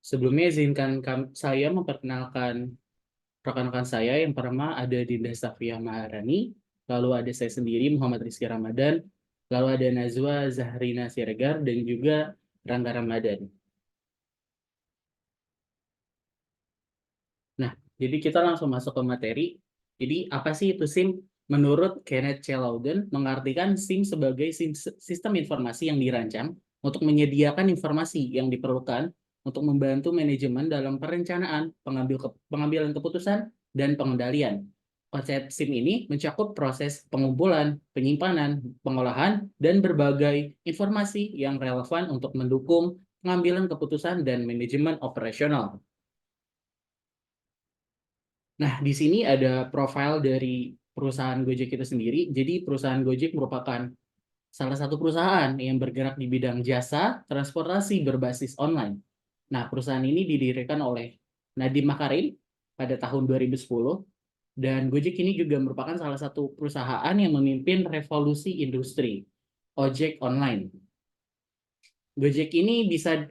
Sebelumnya izinkan saya memperkenalkan rekan-rekan saya. Yang pertama ada Dinda Safia Maharani, lalu ada saya sendiri Muhammad Rizky Ramadan, lalu ada Nazwa Zahrina Siregar, dan juga Rangga Ramadan. Nah, jadi kita langsung masuk ke materi. Jadi apa sih itu SIM? Menurut Kenneth C. Loudon, mengartikan SIM sebagai sistem informasi yang dirancang untuk menyediakan informasi yang diperlukan untuk membantu manajemen dalam perencanaan, pengambilan keputusan, dan pengendalian. Konsep SIM ini mencakup proses pengumpulan, penyimpanan, pengolahan, dan berbagai informasi yang relevan untuk mendukung pengambilan keputusan dan manajemen operasional. Nah, di sini ada profil dari perusahaan Gojek itu sendiri. Jadi, perusahaan Gojek merupakan salah satu perusahaan yang bergerak di bidang jasa transportasi berbasis online. Nah, perusahaan ini didirikan oleh Nadiem Makarim pada tahun 2010, dan Gojek ini juga merupakan salah satu perusahaan yang memimpin revolusi industri ojek online. Gojek ini bisa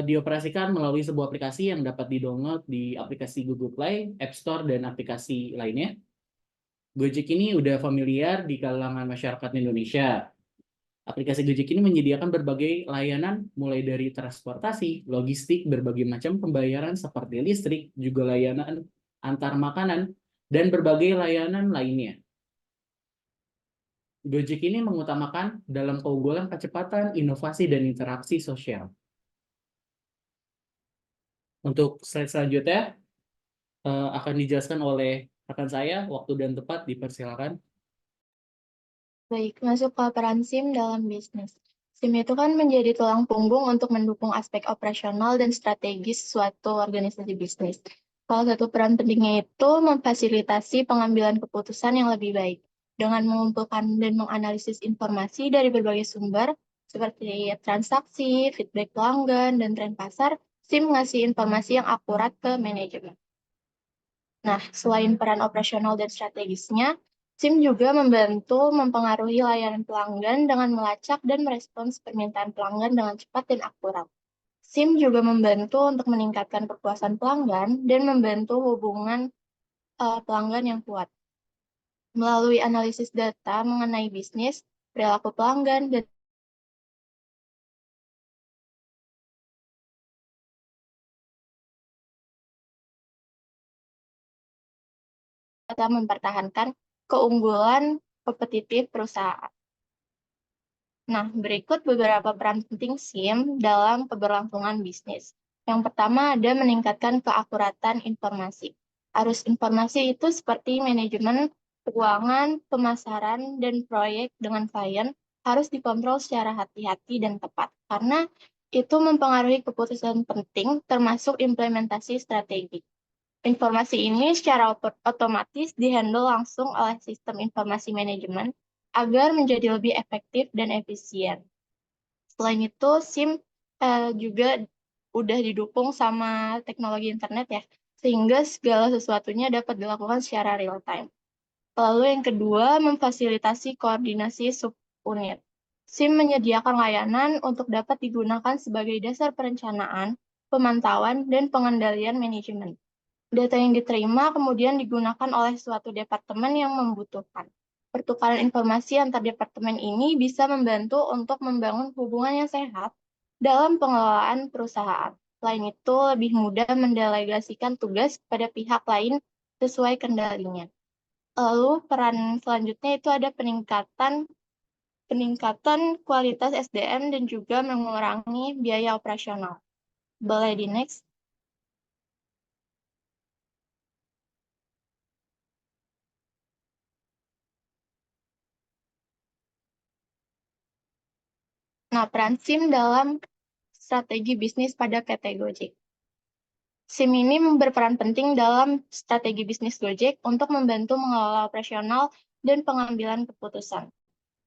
dioperasikan melalui sebuah aplikasi yang dapat di-download di aplikasi Google Play, App Store, dan aplikasi lainnya. Gojek ini udah familiar di kalangan masyarakat Indonesia. Aplikasi Gojek ini menyediakan berbagai layanan mulai dari transportasi, logistik, berbagai macam pembayaran seperti listrik, juga layanan antar makanan, dan berbagai layanan lainnya. Gojek ini mengutamakan dalam keunggulan kecepatan, inovasi, dan interaksi sosial. Untuk slide selanjutnya akan dijelaskan oleh rekan saya, waktu dan tempat dipersilakan. Baik, masuk ke peran SIM dalam bisnis. SIM itu kan menjadi tulang punggung untuk mendukung aspek operasional dan strategis suatu organisasi bisnis. Salah satu peran pentingnya itu memfasilitasi pengambilan keputusan yang lebih baik dengan mengumpulkan dan menganalisis informasi dari berbagai sumber seperti transaksi, feedback pelanggan, dan tren pasar. SIM ngasih informasi yang akurat ke manajemen. Nah, selain peran operasional dan strategisnya, SIM juga membantu mempengaruhi layanan pelanggan dengan melacak dan merespons permintaan pelanggan dengan cepat dan akurat. SIM juga membantu untuk meningkatkan kepuasan pelanggan dan membantu hubungan pelanggan yang kuat. Melalui analisis data mengenai bisnis, perilaku pelanggan, dan data mempertahankan keunggulan kompetitif perusahaan. Nah, berikut beberapa peran penting SIM dalam keberlangsungan bisnis. Yang pertama ada meningkatkan keakuratan informasi. Arus informasi itu seperti manajemen, keuangan, pemasaran, dan proyek dengan klien harus dikontrol secara hati-hati dan tepat, karena itu mempengaruhi keputusan penting termasuk implementasi strategi. Informasi ini secara otomatis dihandle langsung oleh sistem informasi manajemen agar menjadi lebih efektif dan efisien. Selain itu, SIM juga udah didukung sama teknologi internet ya, sehingga segala sesuatunya dapat dilakukan secara real time. Lalu yang kedua, memfasilitasi koordinasi subunit. SIM menyediakan layanan untuk dapat digunakan sebagai dasar perencanaan, pemantauan, dan pengendalian manajemen. Data yang diterima kemudian digunakan oleh suatu departemen yang membutuhkan. Pertukaran informasi antar departemen ini bisa membantu untuk membangun hubungan yang sehat dalam pengelolaan perusahaan. Selain itu, lebih mudah mendelegasikan tugas kepada pihak lain sesuai kendalinya. Lalu, peran selanjutnya itu ada peningkatan kualitas SDM dan juga mengurangi biaya operasional. Boleh di next. Nah, peran SIM dalam strategi bisnis pada PT Gojek. SIM ini berperan penting dalam strategi bisnis Gojek untuk membantu mengelola operasional dan pengambilan keputusan.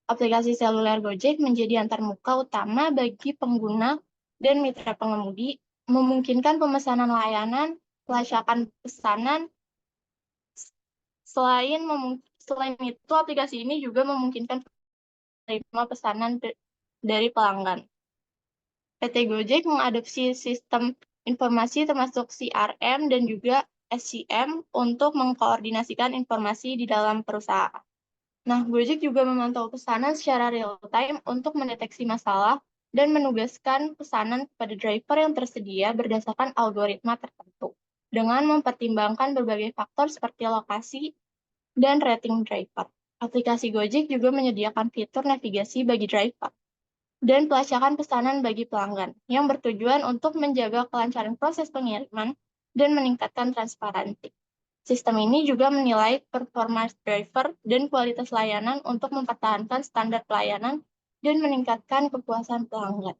Aplikasi seluler Gojek menjadi antarmuka utama bagi pengguna dan mitra pengemudi, memungkinkan pemesanan layanan, pelacakan pesanan. Selain itu, aplikasi ini juga memungkinkan menerima pesanan dari pelanggan. PT Gojek mengadopsi sistem informasi termasuk CRM dan juga SCM untuk mengkoordinasikan informasi di dalam perusahaan. Nah, Gojek juga memantau pesanan secara real-time untuk mendeteksi masalah dan menugaskan pesanan kepada driver yang tersedia berdasarkan algoritma tertentu, dengan mempertimbangkan berbagai faktor seperti lokasi dan rating driver. Aplikasi Gojek juga menyediakan fitur navigasi bagi driver dan pelacakan pesanan bagi pelanggan, yang bertujuan untuk menjaga kelancaran proses pengiriman dan meningkatkan transparansi. Sistem ini juga menilai performa driver dan kualitas layanan untuk mempertahankan standar pelayanan dan meningkatkan kepuasan pelanggan.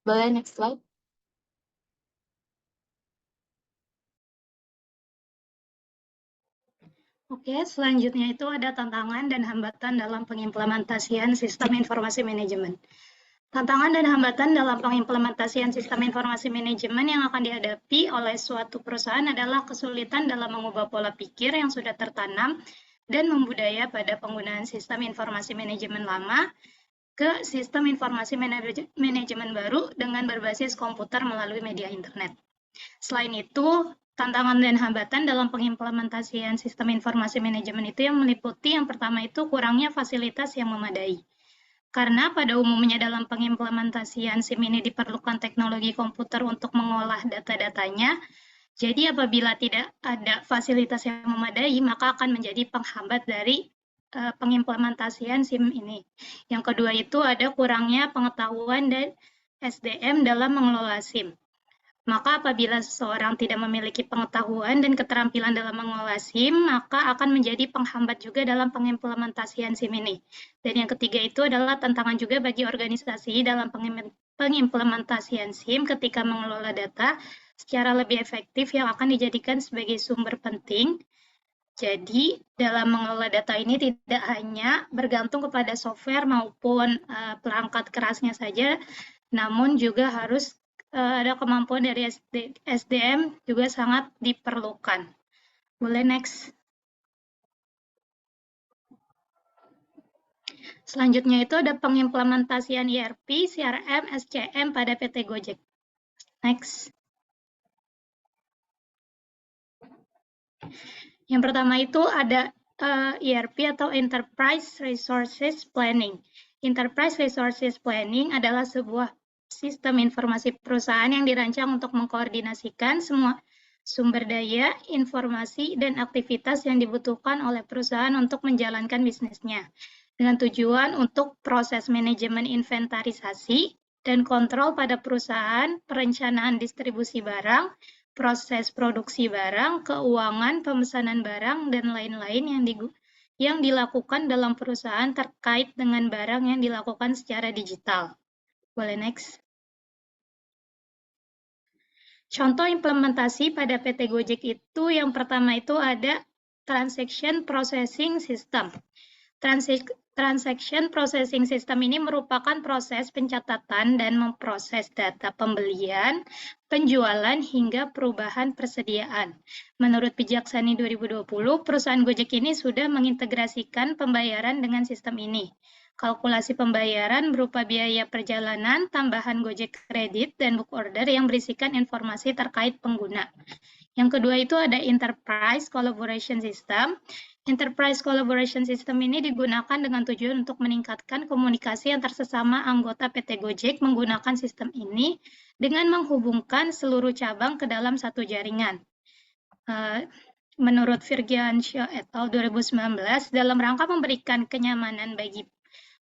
Boleh next slide. Oke, selanjutnya itu ada tantangan dan hambatan dalam pengimplementasian sistem informasi manajemen. Tantangan dan hambatan dalam pengimplementasian sistem informasi manajemen yang akan dihadapi oleh suatu perusahaan adalah kesulitan dalam mengubah pola pikir yang sudah tertanam dan membudaya pada penggunaan sistem informasi manajemen lama, ke sistem informasi manajemen baru dengan berbasis komputer melalui media internet. Selain itu, tantangan dan hambatan dalam pengimplementasian sistem informasi manajemen itu yang meliputi yang pertama itu kurangnya fasilitas yang memadai. Karena pada umumnya dalam pengimplementasian SIM ini diperlukan teknologi komputer untuk mengolah data-datanya, jadi apabila tidak ada fasilitas yang memadai, maka akan menjadi penghambat dari pengimplementasian SIM ini. Yang kedua itu ada kurangnya pengetahuan dan SDM dalam mengelola SIM. Maka apabila seseorang tidak memiliki pengetahuan dan keterampilan dalam mengelola SIM, maka akan menjadi penghambat juga dalam pengimplementasian SIM ini. Dan yang ketiga itu adalah tantangan juga bagi organisasi dalam pengimplementasian SIM ketika mengelola data secara lebih efektif yang akan dijadikan sebagai sumber penting. Jadi, dalam mengelola data ini tidak hanya bergantung kepada software maupun perangkat kerasnya saja, namun juga harus ada kemampuan dari SDM juga sangat diperlukan. Boleh next. Selanjutnya itu ada pengimplementasian ERP, CRM, SCM pada PT Gojek. Next. Yang pertama itu ada ERP atau Enterprise Resources Planning. Enterprise Resources Planning adalah sebuah sistem informasi perusahaan yang dirancang untuk mengkoordinasikan semua sumber daya, informasi, dan aktivitas yang dibutuhkan oleh perusahaan untuk menjalankan bisnisnya. Dengan tujuan untuk proses manajemen inventarisasi dan kontrol pada perusahaan, perencanaan distribusi barang, proses produksi barang, keuangan, pemesanan barang, dan lain-lain yang dilakukan dalam perusahaan terkait dengan barang yang dilakukan secara digital. Boleh next. Contoh implementasi pada PT Gojek itu yang pertama itu ada Transaction Processing System. Transaction Processing System ini merupakan proses pencatatan dan memproses data pembelian, penjualan, hingga perubahan persediaan. Menurut Bijaksani 2020, perusahaan Gojek ini sudah mengintegrasikan pembayaran dengan sistem ini. Kalkulasi pembayaran berupa biaya perjalanan, tambahan Gojek kredit, dan book order yang berisikan informasi terkait pengguna. Yang kedua itu ada Enterprise Collaboration System. Enterprise Collaboration System ini digunakan dengan tujuan untuk meningkatkan komunikasi antar sesama anggota PT Gojek menggunakan sistem ini dengan menghubungkan seluruh cabang ke dalam satu jaringan. Menurut Virgiansyah et al. 2019, dalam rangka memberikan kenyamanan bagi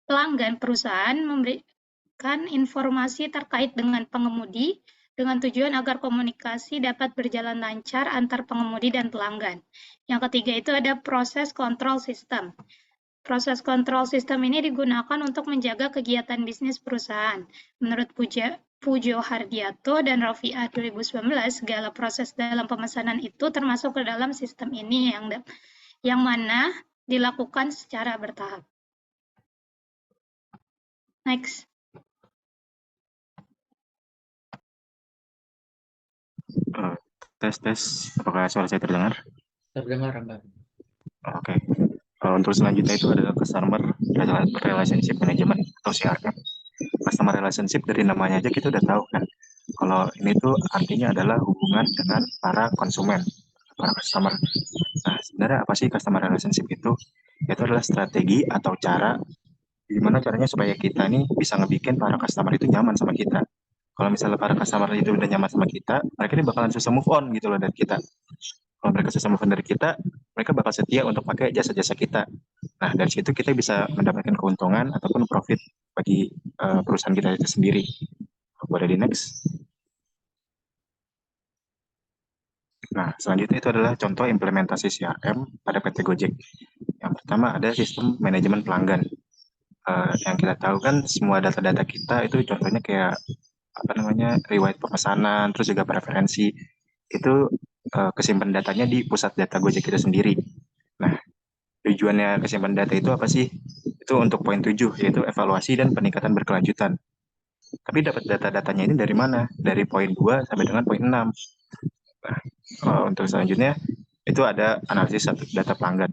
pelanggan perusahaan, memberikan informasi terkait dengan pengemudi, dengan tujuan agar komunikasi dapat berjalan lancar antar pengemudi dan pelanggan. Yang ketiga itu ada proses kontrol sistem. Proses kontrol sistem ini digunakan untuk menjaga kegiatan bisnis perusahaan. Menurut Pujo Hardiato dan Rafi'ah 2019, segala proses dalam pemesanan itu termasuk ke dalam sistem ini yang mana dilakukan secara bertahap. Next. Tes, apakah suara saya terdengar? Terdengar, Mbak. Oke. Untuk selanjutnya itu adalah Customer Relationship Management atau CRM. Customer Relationship dari namanya aja kita udah tahu kan. Kalau ini tuh artinya adalah hubungan dengan para konsumen, para customer. Nah, sebenarnya apa sih Customer Relationship itu? Itu adalah strategi atau cara gimana caranya supaya kita nih bisa ngebikin para customer itu nyaman sama kita. Kalau misalnya para customer itu udah nyaman sama kita, mereka ini bakalan susah move on gitu loh dari kita. Kalau mereka susah move on dari kita, mereka bakal setia untuk pakai jasa-jasa kita. Nah, dari situ kita bisa mendapatkan keuntungan ataupun profit bagi perusahaan kita itu sendiri. Boleh di next. Nah, selanjutnya itu adalah contoh implementasi CRM pada PT Gojek. Yang pertama ada sistem manajemen pelanggan. Yang kita tahu kan semua data-data kita itu contohnya kayak riwayat pemesanan, terus juga preferensi itu kesimpan datanya di pusat data Gojek itu sendiri. Nah, tujuannya kesimpan data itu apa sih? Itu untuk poin 7, yaitu evaluasi dan peningkatan berkelanjutan. Tapi dapat data-datanya ini dari mana? Dari poin 2 sampai dengan poin 6. Nah, untuk selanjutnya itu ada analisis data pelanggan.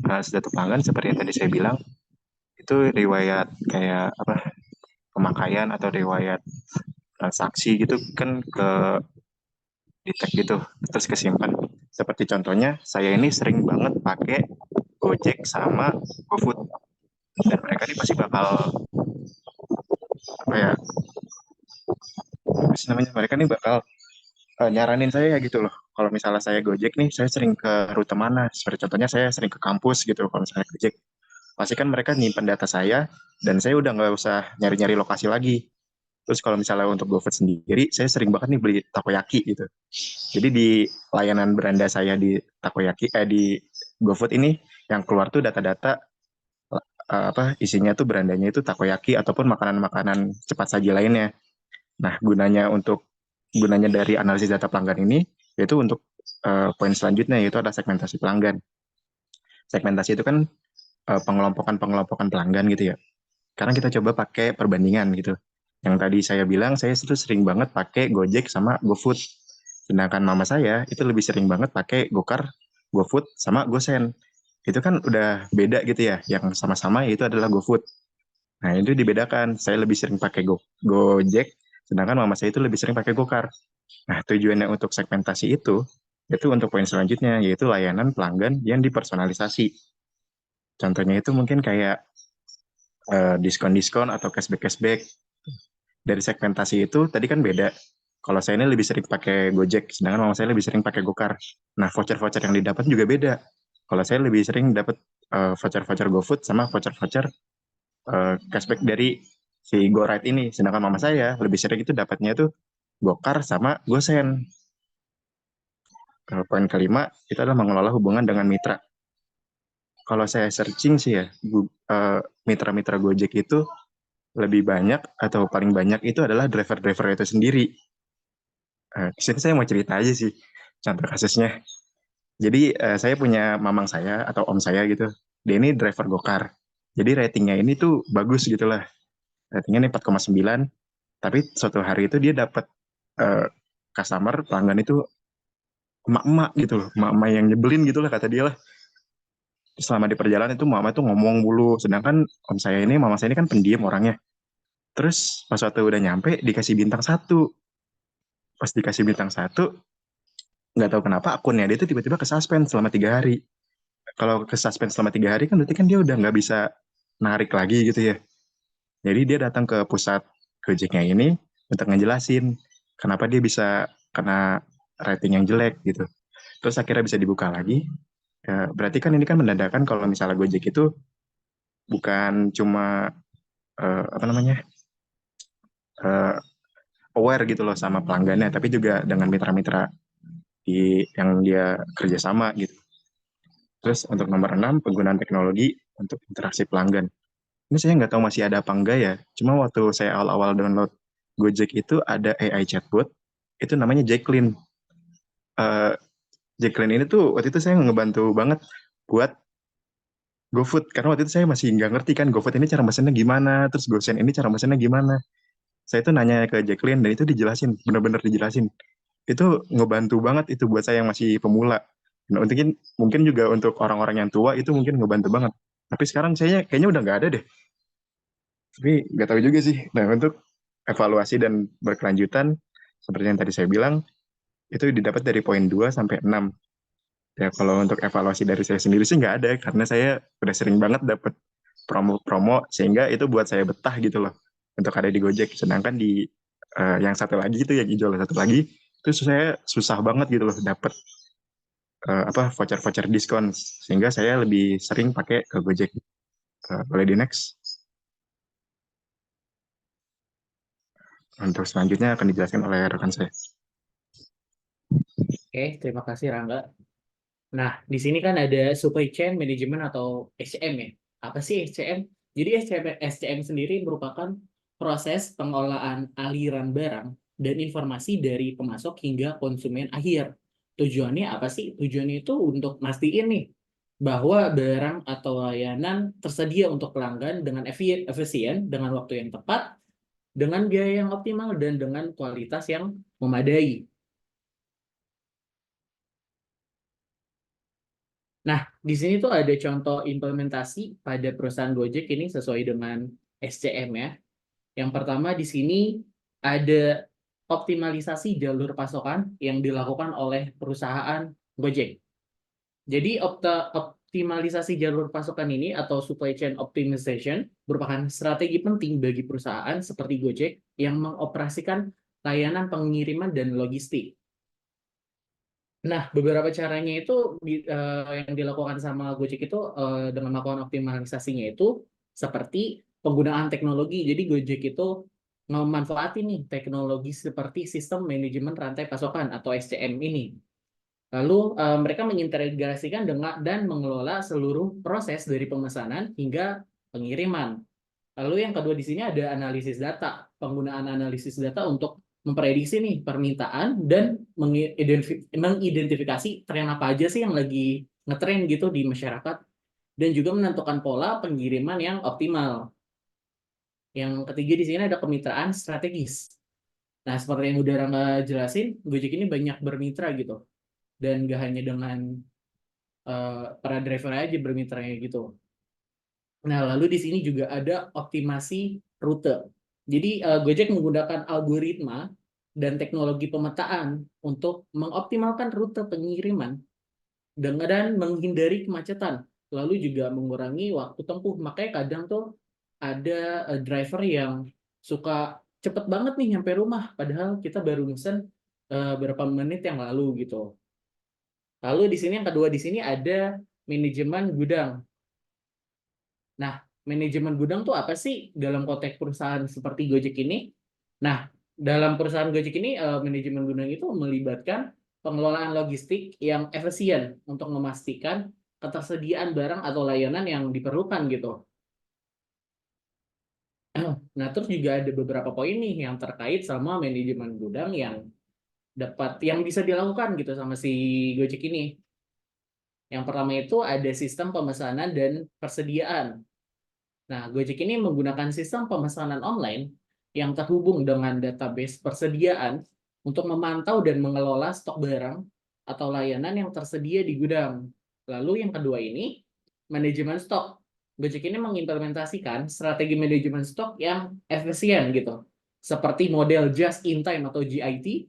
Analisis data pelanggan seperti yang tadi saya bilang, itu itu riwayat kayak apa pemakaian atau riwayat transaksi gitu kan ke detect gitu, terus kesimpan. Seperti contohnya, saya ini sering banget pakai Gojek sama GoFood, dan mereka ini pasti bakal apa ya, apa sih namanya, mereka ini bakal nyaranin saya gitu loh. Kalau misalnya saya Gojek nih, saya sering ke rute mana? Seperti contohnya saya sering ke kampus gitu. Kalau misalnya Gojek, pasti kan mereka nyimpen data saya, dan saya udah nggak usah nyari-nyari lokasi lagi. Terus kalau misalnya untuk GoFood sendiri, saya sering banget nih beli takoyaki gitu. Jadi di layanan beranda saya di takoyaki, di GoFood ini, yang keluar tuh data-data apa isinya tuh berandanya itu takoyaki ataupun makanan-makanan cepat saji lainnya. Nah, gunanya dari analisis data pelanggan ini yaitu untuk poin selanjutnya, yaitu ada segmentasi pelanggan. Segmentasi itu kan pengelompokan pelanggan gitu ya. Sekarang kita coba pakai perbandingan gitu. Yang tadi saya bilang, saya itu sering banget pakai Gojek sama GoFood. Sedangkan mama saya itu lebih sering banget pakai Gokar, GoFood, sama GoSend. Itu kan udah beda gitu ya. Yang sama-sama itu adalah GoFood. Nah, itu dibedakan. Saya lebih sering pakai Gojek, sedangkan mama saya itu lebih sering pakai Gokar. Nah, tujuannya untuk segmentasi itu untuk poin selanjutnya, yaitu layanan pelanggan yang dipersonalisasi. Contohnya itu mungkin kayak diskon-diskon atau cashback-cashback. Dari segmentasi itu tadi kan beda. Kalau saya ini lebih sering pakai Gojek, sedangkan mama saya lebih sering pakai Gokar. Nah, voucher-voucher yang didapat juga beda. Kalau saya lebih sering dapat voucher-voucher GoFood sama voucher-voucher cashback dari si GoRide ini. Sedangkan mama saya lebih sering itu dapatnya itu Gokar sama GoSend. Poin kelima itu adalah mengelola hubungan dengan mitra. Kalau saya searching sih ya, mitra-mitra Gojek itu lebih banyak atau paling banyak itu adalah driver-driver itu sendiri. Di sini saya mau cerita aja sih contoh kasusnya. Jadi saya punya mamang saya atau om saya gitu. Dia ini driver Gokar. Jadi ratingnya ini tuh bagus gitu lah. Ratingnya ini 4,9. Tapi suatu hari itu dia dapat customer pelanggan itu emak-emak gitu loh. Emak-emak yang nyebelin gitu lah kata dia lah. Selama di perjalanan itu mama itu ngomong mulu. Sedangkan om saya ini, mama saya ini kan pendiam orangnya. Terus pas waktu udah nyampe dikasih bintang 1. Pas dikasih bintang 1, nggak tahu kenapa akunnya dia itu tiba-tiba kesuspend selama 3 hari. Kalau kesuspend selama 3 hari kan berarti kan dia udah nggak bisa narik lagi gitu ya. Jadi dia datang ke pusat Gojeknya ini untuk ngejelasin kenapa dia bisa kena rating yang jelek gitu. Terus akhirnya bisa dibuka lagi. Ya, berarti kan ini kan menandakan kalau misalnya Gojek itu bukan cuma apa namanya aware gitu loh sama pelanggannya, tapi juga dengan mitra-mitra yang dia kerjasama gitu. Terus untuk nomor 6, penggunaan teknologi untuk interaksi pelanggan. Ini saya nggak tahu masih ada apa enggak ya. Cuma waktu saya awal-awal download Gojek itu ada AI chatbot, itu namanya Jacqueline. Jacqueline ini tuh waktu itu saya ngebantu banget buat GoFood, karena waktu itu saya masih nggak ngerti kan GoFood ini cara mesennya gimana, terus GoSend ini cara mesennya gimana. Saya tuh nanya ke Jacqueline dan itu dijelasin, bener-bener dijelasin. Itu ngebantu banget itu buat saya yang masih pemula. Nah, mungkin juga untuk orang-orang yang tua itu mungkin ngebantu banget. Tapi sekarang saya kayaknya udah nggak ada deh. Tapi nggak tahu juga sih. Nah, untuk evaluasi dan berkelanjutan, seperti yang tadi saya bilang, itu didapat dari poin 2 sampai 6. Ya, kalau untuk evaluasi dari saya sendiri sih nggak ada, karena saya udah sering banget dapat promo-promo, sehingga itu buat saya betah gitu loh, untuk ada di Gojek. Sedangkan di yang satu lagi itu, yang hijau satu lagi, itu saya susah banget gitu loh, dapat voucher-voucher diskon, sehingga saya lebih sering pakai ke Gojek. Boleh di next. Untuk selanjutnya akan dijelaskan oleh rekan saya. Oke, terima kasih Rangga. Nah, di sini kan ada supply chain management atau SCM ya. Apa sih SCM? Jadi SCM sendiri merupakan proses pengelolaan aliran barang dan informasi dari pemasok hingga konsumen akhir. Tujuannya apa sih? Tujuannya itu untuk mastiin nih bahwa barang atau layanan tersedia untuk pelanggan dengan efisien, dengan waktu yang tepat, dengan biaya yang optimal, dan dengan kualitas yang memadai. Nah, di sini tuh ada contoh implementasi pada perusahaan Gojek ini sesuai dengan SCM ya. Yang pertama di sini ada optimalisasi jalur pasokan yang dilakukan oleh perusahaan Gojek. Jadi optimalisasi jalur pasokan ini atau supply chain optimization merupakan strategi penting bagi perusahaan seperti Gojek yang mengoperasikan layanan pengiriman dan logistik. Nah, beberapa caranya itu yang dilakukan sama Gojek itu dengan melakukan optimalisasinya itu seperti penggunaan teknologi. Jadi Gojek itu memanfaatkan nih teknologi seperti sistem manajemen rantai pasokan atau SCM ini. Lalu mereka mengintegrasikan dan mengelola seluruh proses dari pemesanan hingga pengiriman. Lalu yang kedua di sini ada analisis data, penggunaan analisis data untuk memprediksi nih permintaan dan mengidentifikasi tren apa aja sih yang lagi ngetren gitu di masyarakat dan juga menentukan pola pengiriman yang optimal. Yang ketiga di sini ada kemitraan strategis. Nah, seperti yang udah Rangga jelasin, Gojek ini banyak bermitra gitu. Dan gak hanya dengan para driver aja bermitranya gitu. Nah, lalu di sini juga ada optimasi rute. Jadi Gojek menggunakan algoritma dan teknologi pemetaan untuk mengoptimalkan rute pengiriman dan menghindari kemacetan, lalu juga mengurangi waktu tempuh. Makanya kadang tuh ada driver yang suka cepet banget nih nyampe rumah, padahal kita baru mesen berapa menit yang lalu gitu. Lalu di sini yang kedua di sini ada manajemen gudang. Nah, manajemen gudang tuh apa sih dalam konteks perusahaan seperti Gojek ini? Nah, dalam perusahaan Gojek ini manajemen gudang itu melibatkan pengelolaan logistik yang efisien untuk memastikan ketersediaan barang atau layanan yang diperlukan gitu. Nah, terus juga ada beberapa poin nih yang terkait sama manajemen gudang yang bisa dilakukan gitu sama si Gojek ini. Yang pertama itu ada sistem pemesanan dan persediaan. Nah, Gojek ini menggunakan sistem pemesanan online yang terhubung dengan database persediaan untuk memantau dan mengelola stok barang atau layanan yang tersedia di gudang. Lalu yang kedua ini, manajemen stok. Gojek ini mengimplementasikan strategi manajemen stok yang efisien gitu, seperti model just in time atau JIT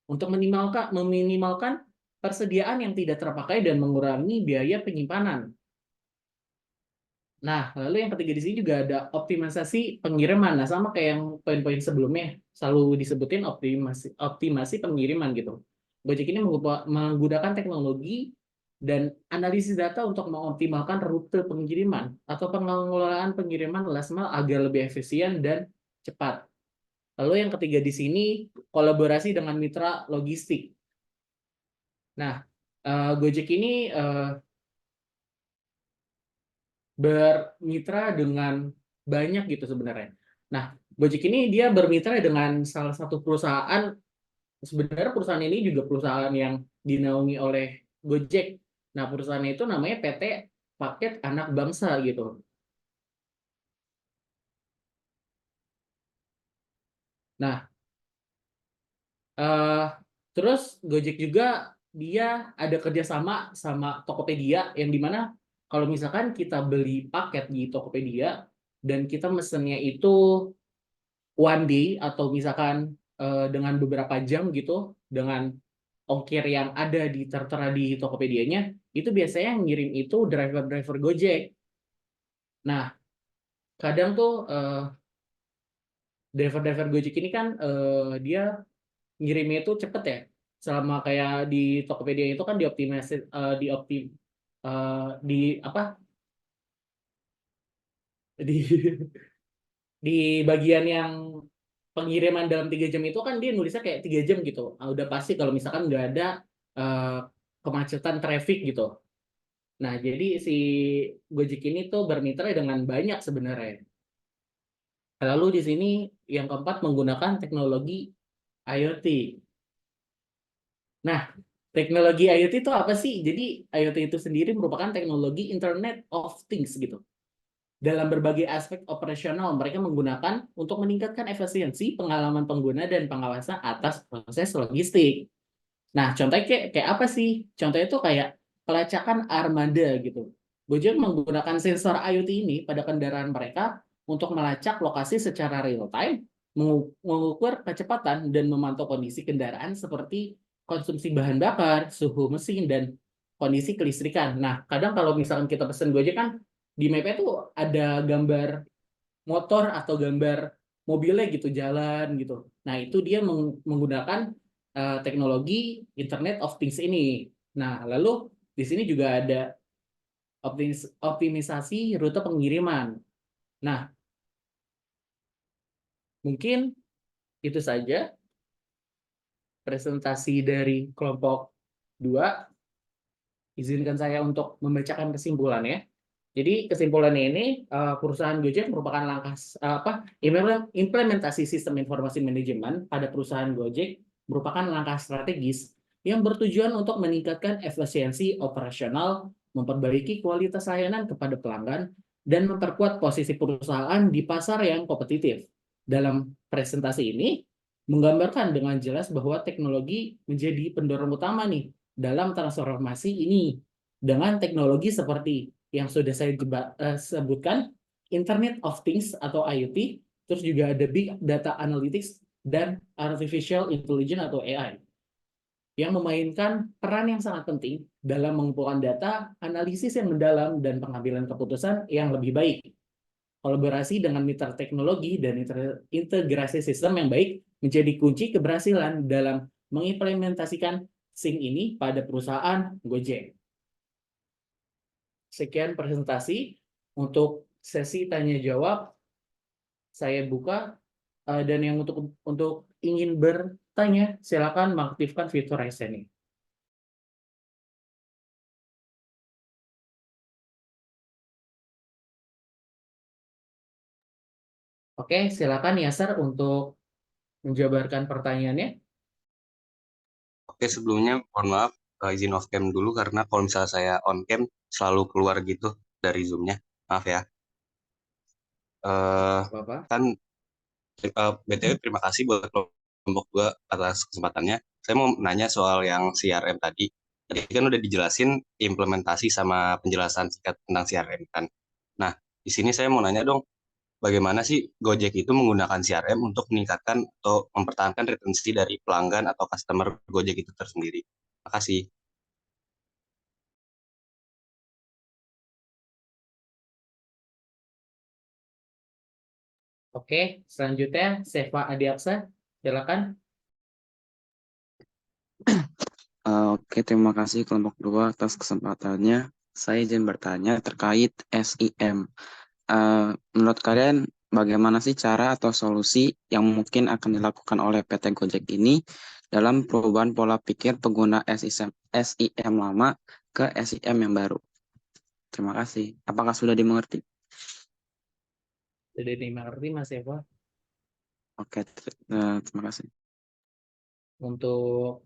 untuk meminimalkan persediaan yang tidak terpakai dan mengurangi biaya penyimpanan. Nah, lalu yang ketiga di sini juga ada optimalisasi pengiriman. Nah, sama kayak yang poin-poin sebelumnya, selalu disebutin optimasi pengiriman gitu. Gojek ini menggunakan teknologi dan analisis data untuk mengoptimalkan rute pengiriman atau pengelolaan pengiriman last mile agar lebih efisien dan cepat. Lalu yang ketiga di sini, kolaborasi dengan mitra logistik. Nah, Gojek ini bermitra dengan banyak gitu sebenarnya. Nah, Gojek ini dia bermitra dengan salah satu perusahaan, sebenarnya perusahaan ini juga perusahaan yang dinaungi oleh Gojek. Nah, perusahaan itu namanya PT Paket Anak Bangsa gitu. Nah, terus Gojek juga dia ada kerjasama sama Tokopedia yang dimana kalau misalkan kita beli paket di Tokopedia dan kita mesennya itu one day atau misalkan dengan beberapa jam gitu dengan ongkir yang ada tertera di Tokopedia-nya, itu biasanya yang ngirim itu driver-driver Gojek. Nah, kadang tuh driver-driver Gojek ini kan dia ngirimnya itu cepet ya. Selama kayak di Tokopedia itu kan dioptimasi di bagian yang pengiriman dalam 3 jam itu kan dia nulisnya kayak 3 jam gitu. Udah pasti kalau misalkan nggak ada kemacetan traffic gitu. Nah, jadi si Gojek ini tuh bermitra dengan banyak sebenarnya. Lalu di sini yang keempat menggunakan teknologi IoT. Nah, teknologi IoT itu apa sih? Jadi IoT itu sendiri merupakan teknologi Internet of Things gitu. Dalam berbagai aspek operasional, mereka menggunakan untuk meningkatkan efisiensi, pengalaman pengguna, dan pengawasan atas proses logistik. Nah, contohnya kayak apa sih? Contohnya itu kayak pelacakan armada gitu. Gojek menggunakan sensor IoT ini pada kendaraan mereka untuk melacak lokasi secara real time, mengukur kecepatan dan memantau kondisi kendaraan seperti konsumsi bahan bakar, suhu mesin, dan kondisi kelistrikan. Nah, kadang kalau misalkan kita pesen Gojek kan di map-nya tuh ada gambar motor atau gambar mobilnya gitu jalan gitu. Nah, itu dia menggunakan teknologi Internet of Things ini. Nah, lalu di sini juga ada optimisasi rute pengiriman. Nah, mungkin itu saja presentasi dari kelompok 2. Izinkan saya untuk membacakan kesimpulannya. Jadi kesimpulannya ini perusahaan Gojek merupakan langkah implementasi sistem informasi manajemen pada perusahaan Gojek merupakan langkah strategis yang bertujuan untuk meningkatkan efisiensi operasional, memperbaiki kualitas layanan kepada pelanggan, dan memperkuat posisi perusahaan di pasar yang kompetitif. Dalam presentasi ini menggambarkan dengan jelas bahwa teknologi menjadi pendorong utama nih dalam transformasi ini dengan teknologi seperti yang sudah saya sebutkan, Internet of Things atau IoT, terus juga ada Big Data Analytics dan Artificial Intelligence atau AI, yang memainkan peran yang sangat penting dalam mengumpulkan data, analisis yang mendalam, dan pengambilan keputusan yang lebih baik. Kolaborasi dengan mitra teknologi dan integrasi sistem yang baik menjadi kunci keberhasilan dalam mengimplementasikan SIM ini pada perusahaan Gojek. Sekian presentasi. Untuk sesi tanya jawab saya buka, dan yang untuk ingin bertanya silakan mengaktifkan fitur raise hand. Oke, silakan Yasser untuk menjabarkan pertanyaannya. Oke, sebelumnya mohon maaf, izin off cam dulu karena kalau misalnya saya on cam selalu keluar gitu dari Zoom-nya. Maaf ya. Kan BTW terima kasih buat kelompok 2 atas kesempatannya. Saya mau nanya soal yang CRM tadi. Tadi kan udah dijelasin implementasi sama penjelasan singkat tentang CRM kan. Nah, di sini saya mau nanya dong, bagaimana sih Gojek itu menggunakan CRM untuk meningkatkan atau mempertahankan retensi dari pelanggan atau customer Gojek itu tersendiri? Makasih. Oke, selanjutnya Seva Adiaksa, silakan. Oke, terima kasih kelompok 2 atas kesempatannya. Saya izin bertanya terkait SIM. Menurut kalian bagaimana sih cara atau solusi yang mungkin akan dilakukan oleh PT Gojek ini dalam perubahan pola pikir pengguna SIM lama ke SIM yang baru? Terima kasih. Apakah sudah dimengerti? Sudah dimengerti, Mas Eva. Oke, terima kasih. Untuk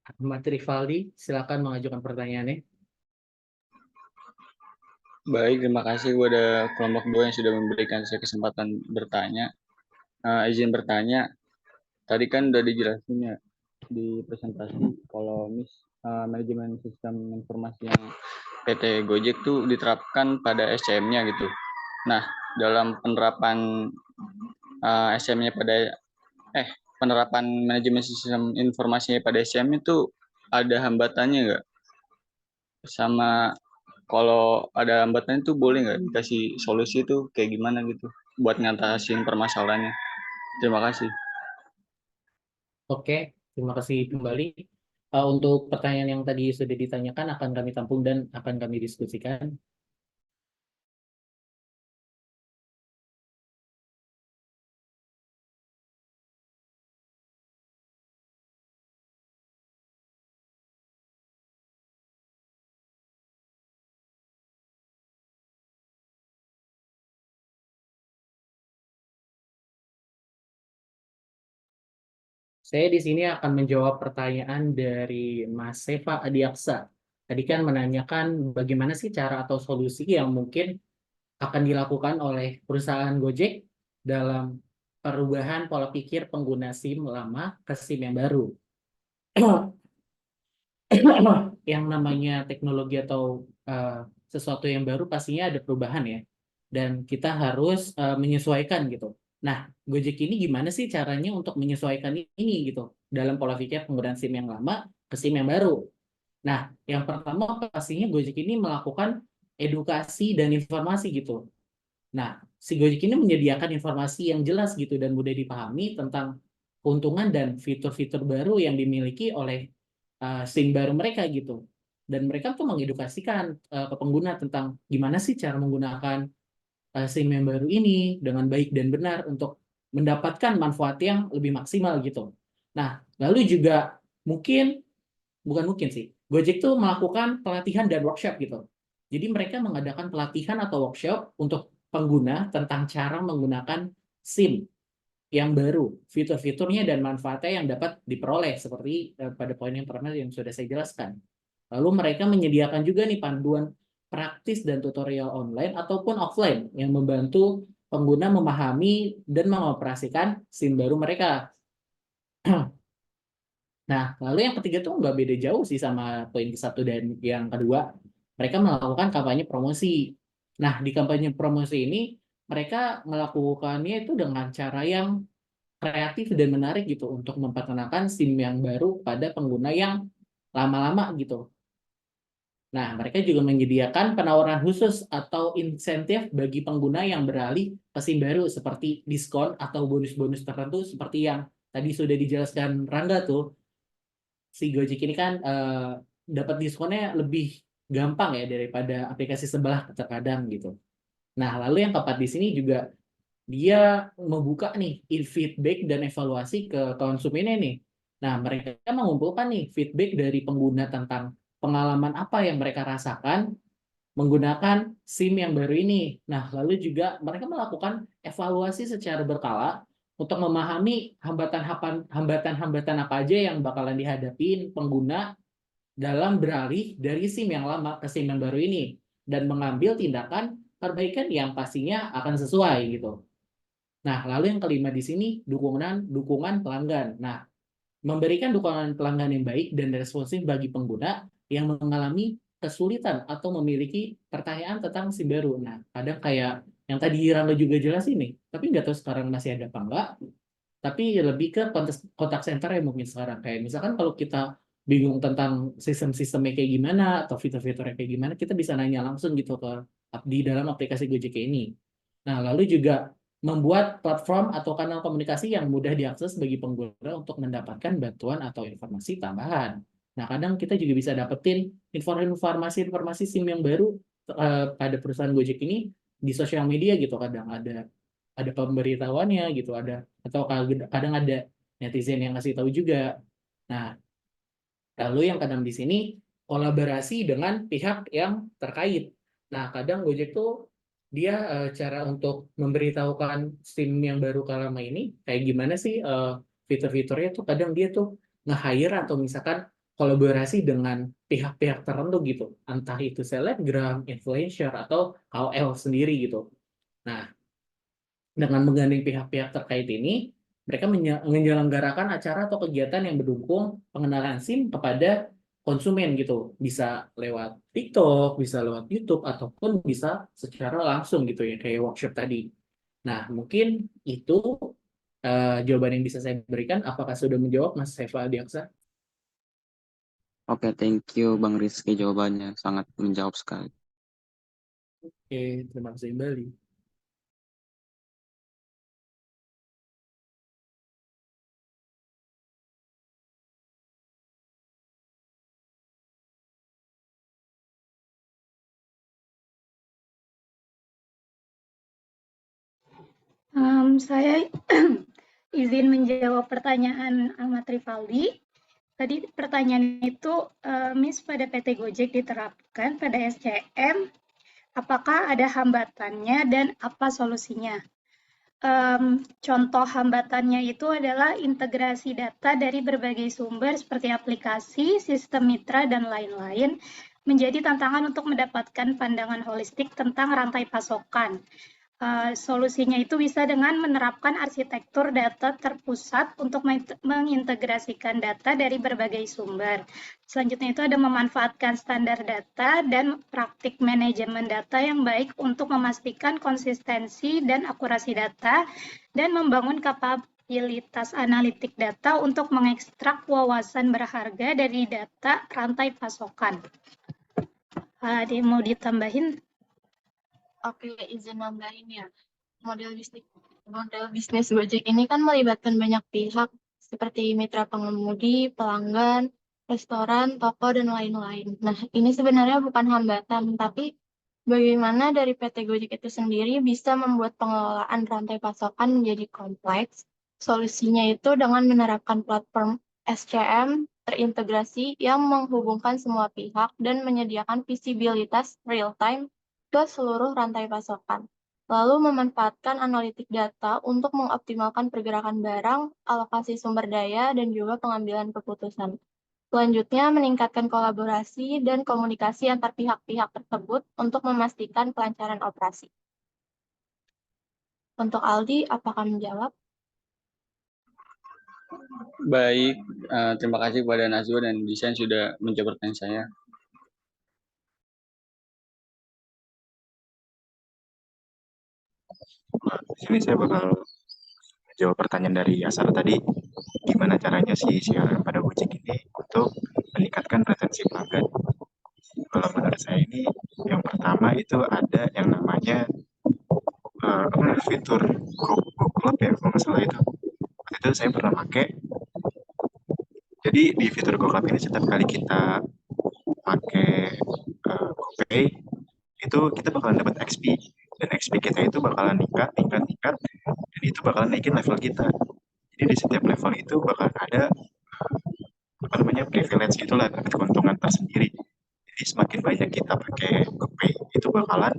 Ahmad Rivaldi, silakan mengajukan pertanyaannya. Baik, terima kasih kepada kelompok 2 yang sudah memberikan saya kesempatan bertanya. Izin bertanya, tadi kan udah dijelasin ya di presentasi kalau manajemen sistem informasi yang PT Gojek tuh diterapkan pada SCM-nya gitu. Nah, dalam penerapan SCM-nya penerapan manajemen sistem informasinya pada SCM itu ada hambatannya nggak? Sama kalau ada hambatan itu boleh nggak dikasih solusi itu kayak gimana gitu buat ngatasin permasalahannya? Terima kasih. Oke, terima kasih kembali. Untuk pertanyaan yang tadi sudah ditanyakan akan kami tampung dan akan kami diskusikan. Saya di sini akan menjawab pertanyaan dari Mas Seva Adiaksa. Tadi kan menanyakan bagaimana sih cara atau solusi yang mungkin akan dilakukan oleh perusahaan Gojek dalam perubahan pola pikir pengguna SIM lama ke SIM yang baru. yang namanya teknologi atau sesuatu yang baru pastinya ada perubahan ya, dan kita harus menyesuaikan gitu. Nah, Gojek ini gimana sih caranya untuk menyesuaikan ini gitu dalam pola pikir penggunaan SIM yang lama ke SIM yang baru? Nah, yang pertama pastinya Gojek ini melakukan edukasi dan informasi gitu. Nah, si Gojek ini menyediakan informasi yang jelas gitu dan mudah dipahami tentang keuntungan dan fitur-fitur baru yang dimiliki oleh SIM baru mereka gitu. Dan mereka tuh mengedukasikan ke pengguna tentang gimana sih cara menggunakan SIM yang baru ini dengan baik dan benar untuk mendapatkan manfaat yang lebih maksimal gitu. Nah, lalu juga bukan mungkin sih, Gojek tuh melakukan pelatihan dan workshop gitu. Jadi mereka mengadakan pelatihan atau workshop untuk pengguna tentang cara menggunakan SIM yang baru, fitur-fiturnya dan manfaatnya yang dapat diperoleh seperti pada poin yang pertama yang sudah saya jelaskan. Lalu mereka menyediakan juga nih panduan praktis dan tutorial online ataupun offline yang membantu pengguna memahami dan mengoperasikan SIM baru mereka. Nah, lalu yang ketiga tuh nggak beda jauh sih sama poin ke-1 dan yang kedua. Mereka melakukan kampanye promosi. Nah, di kampanye promosi ini, mereka melakukannya itu dengan cara yang kreatif dan menarik gitu untuk memperkenalkan SIM yang baru pada pengguna yang lama-lama gitu. Nah, mereka juga menyediakan penawaran khusus atau insentif bagi pengguna yang beralih ke SIM baru seperti diskon atau bonus-bonus tertentu seperti yang tadi sudah dijelaskan Rangga tuh. Si Gojek ini kan dapat diskonnya lebih gampang ya daripada aplikasi sebelah terkadang gitu. Nah, lalu yang keempat di sini juga dia membuka nih feedback dan evaluasi ke konsumennya nih. Nah, mereka mengumpulkan nih feedback dari pengguna tentang pengalaman apa yang mereka rasakan menggunakan SIM yang baru ini. Nah, lalu juga mereka melakukan evaluasi secara berkala untuk memahami hambatan-hambatan apa aja yang bakalan dihadapin pengguna dalam beralih dari SIM yang lama ke SIM yang baru ini dan mengambil tindakan perbaikan yang pastinya akan sesuai gitu. Nah, lalu yang kelima di sini dukungan pelanggan. Nah, memberikan dukungan pelanggan yang baik dan responsif bagi pengguna yang mengalami kesulitan atau memiliki pertanyaan tentang SIM baru. Nah, kadang kayak yang tadi Rangga juga jelas ini, tapi nggak tahu sekarang masih ada apa enggak. Tapi lebih ke kontak center ya mungkin sekarang. Kayak misalkan kalau kita bingung tentang sistem-sistemnya kayak gimana atau fitur-fiturnya kayak gimana, kita bisa nanya langsung gitu ke di dalam aplikasi Gojek ini. Nah, lalu juga membuat platform atau kanal komunikasi yang mudah diakses bagi pengguna untuk mendapatkan bantuan atau informasi tambahan. Nah, kadang kita juga bisa dapetin informasi SIM yang baru pada perusahaan Gojek ini di sosial media gitu. Kadang ada pemberitahuannya gitu, atau kadang ada netizen yang ngasih tahu juga. Nah, lalu yang kadang di sini kolaborasi dengan pihak yang terkait. Nah, kadang Gojek tuh dia cara untuk memberitahukan SIM yang baru lama ini kayak gimana sih fitur-fiturnya tuh kadang dia tuh nge-hire atau misalkan kolaborasi dengan pihak-pihak tertentu gitu, entah itu selebgram, influencer atau KOL sendiri gitu. Nah, dengan menggandeng pihak-pihak terkait ini, mereka menyelenggarakan acara atau kegiatan yang mendukung pengenalan SIM kepada konsumen gitu. Bisa lewat TikTok, bisa lewat YouTube, ataupun bisa secara langsung gitu ya, kayak workshop tadi. Nah, mungkin itu jawaban yang bisa saya berikan. Apakah sudah menjawab, Mas Seva Adiaksa? Oke, thank you Bang Rizky, jawabannya sangat menjawab sekali. Oke, terima kasih kembali. Saya izin menjawab pertanyaan Ahmad Rivaldi. Tadi pertanyaan itu, Miss, pada PT Gojek diterapkan pada SCM, apakah ada hambatannya dan apa solusinya? Contoh hambatannya itu adalah integrasi data dari berbagai sumber seperti aplikasi, sistem mitra, dan lain-lain, menjadi tantangan untuk mendapatkan pandangan holistik tentang rantai pasokan. Solusinya itu bisa dengan menerapkan arsitektur data terpusat untuk mengintegrasikan data dari berbagai sumber. Selanjutnya itu ada memanfaatkan standar data dan praktik manajemen data yang baik untuk memastikan konsistensi dan akurasi data dan membangun kapabilitas analitik data untuk mengekstrak wawasan berharga dari data rantai pasokan. Ada yang mau ditambahin? Oke, izin nambahin ya. Model bisnis Gojek ini kan melibatkan banyak pihak seperti mitra pengemudi, pelanggan, restoran, toko, dan lain-lain. Nah, ini sebenarnya bukan hambatan, tapi bagaimana dari PT Gojek itu sendiri bisa membuat pengelolaan rantai pasokan menjadi kompleks. Solusinya itu dengan menerapkan platform SCM terintegrasi yang menghubungkan semua pihak dan menyediakan visibilitas real-time ke seluruh rantai pasokan. Lalu memanfaatkan analitik data untuk mengoptimalkan pergerakan barang, alokasi sumber daya, dan juga pengambilan keputusan. Selanjutnya, meningkatkan kolaborasi dan komunikasi antar pihak-pihak tersebut untuk memastikan kelancaran operasi. Untuk Aldi, apakah menjawab? Baik, terima kasih kepada Nazwa dan Desain sudah menjawab pertanyaan saya. Di sini saya bakal jawab pertanyaan dari Asar tadi, gimana caranya si CRM pada Gojek ini untuk meningkatkan retensi pelanggan. Kalau menurut saya ini, yang pertama itu ada yang namanya fitur Go Club ya, kalau nggak salah itu. Waktu itu saya pernah pakai. Jadi di fitur Go Club ini setiap kali kita pakai GoPay, itu kita bakalan dapat XP. Dan XP kita itu bakalan tingkat, dan itu bakalan naikin level kita. Jadi di setiap level itu bakal ada apa namanya privilege gitulah, dapat keuntungan tersendiri. Jadi semakin banyak kita pakai GoPay, itu bakalan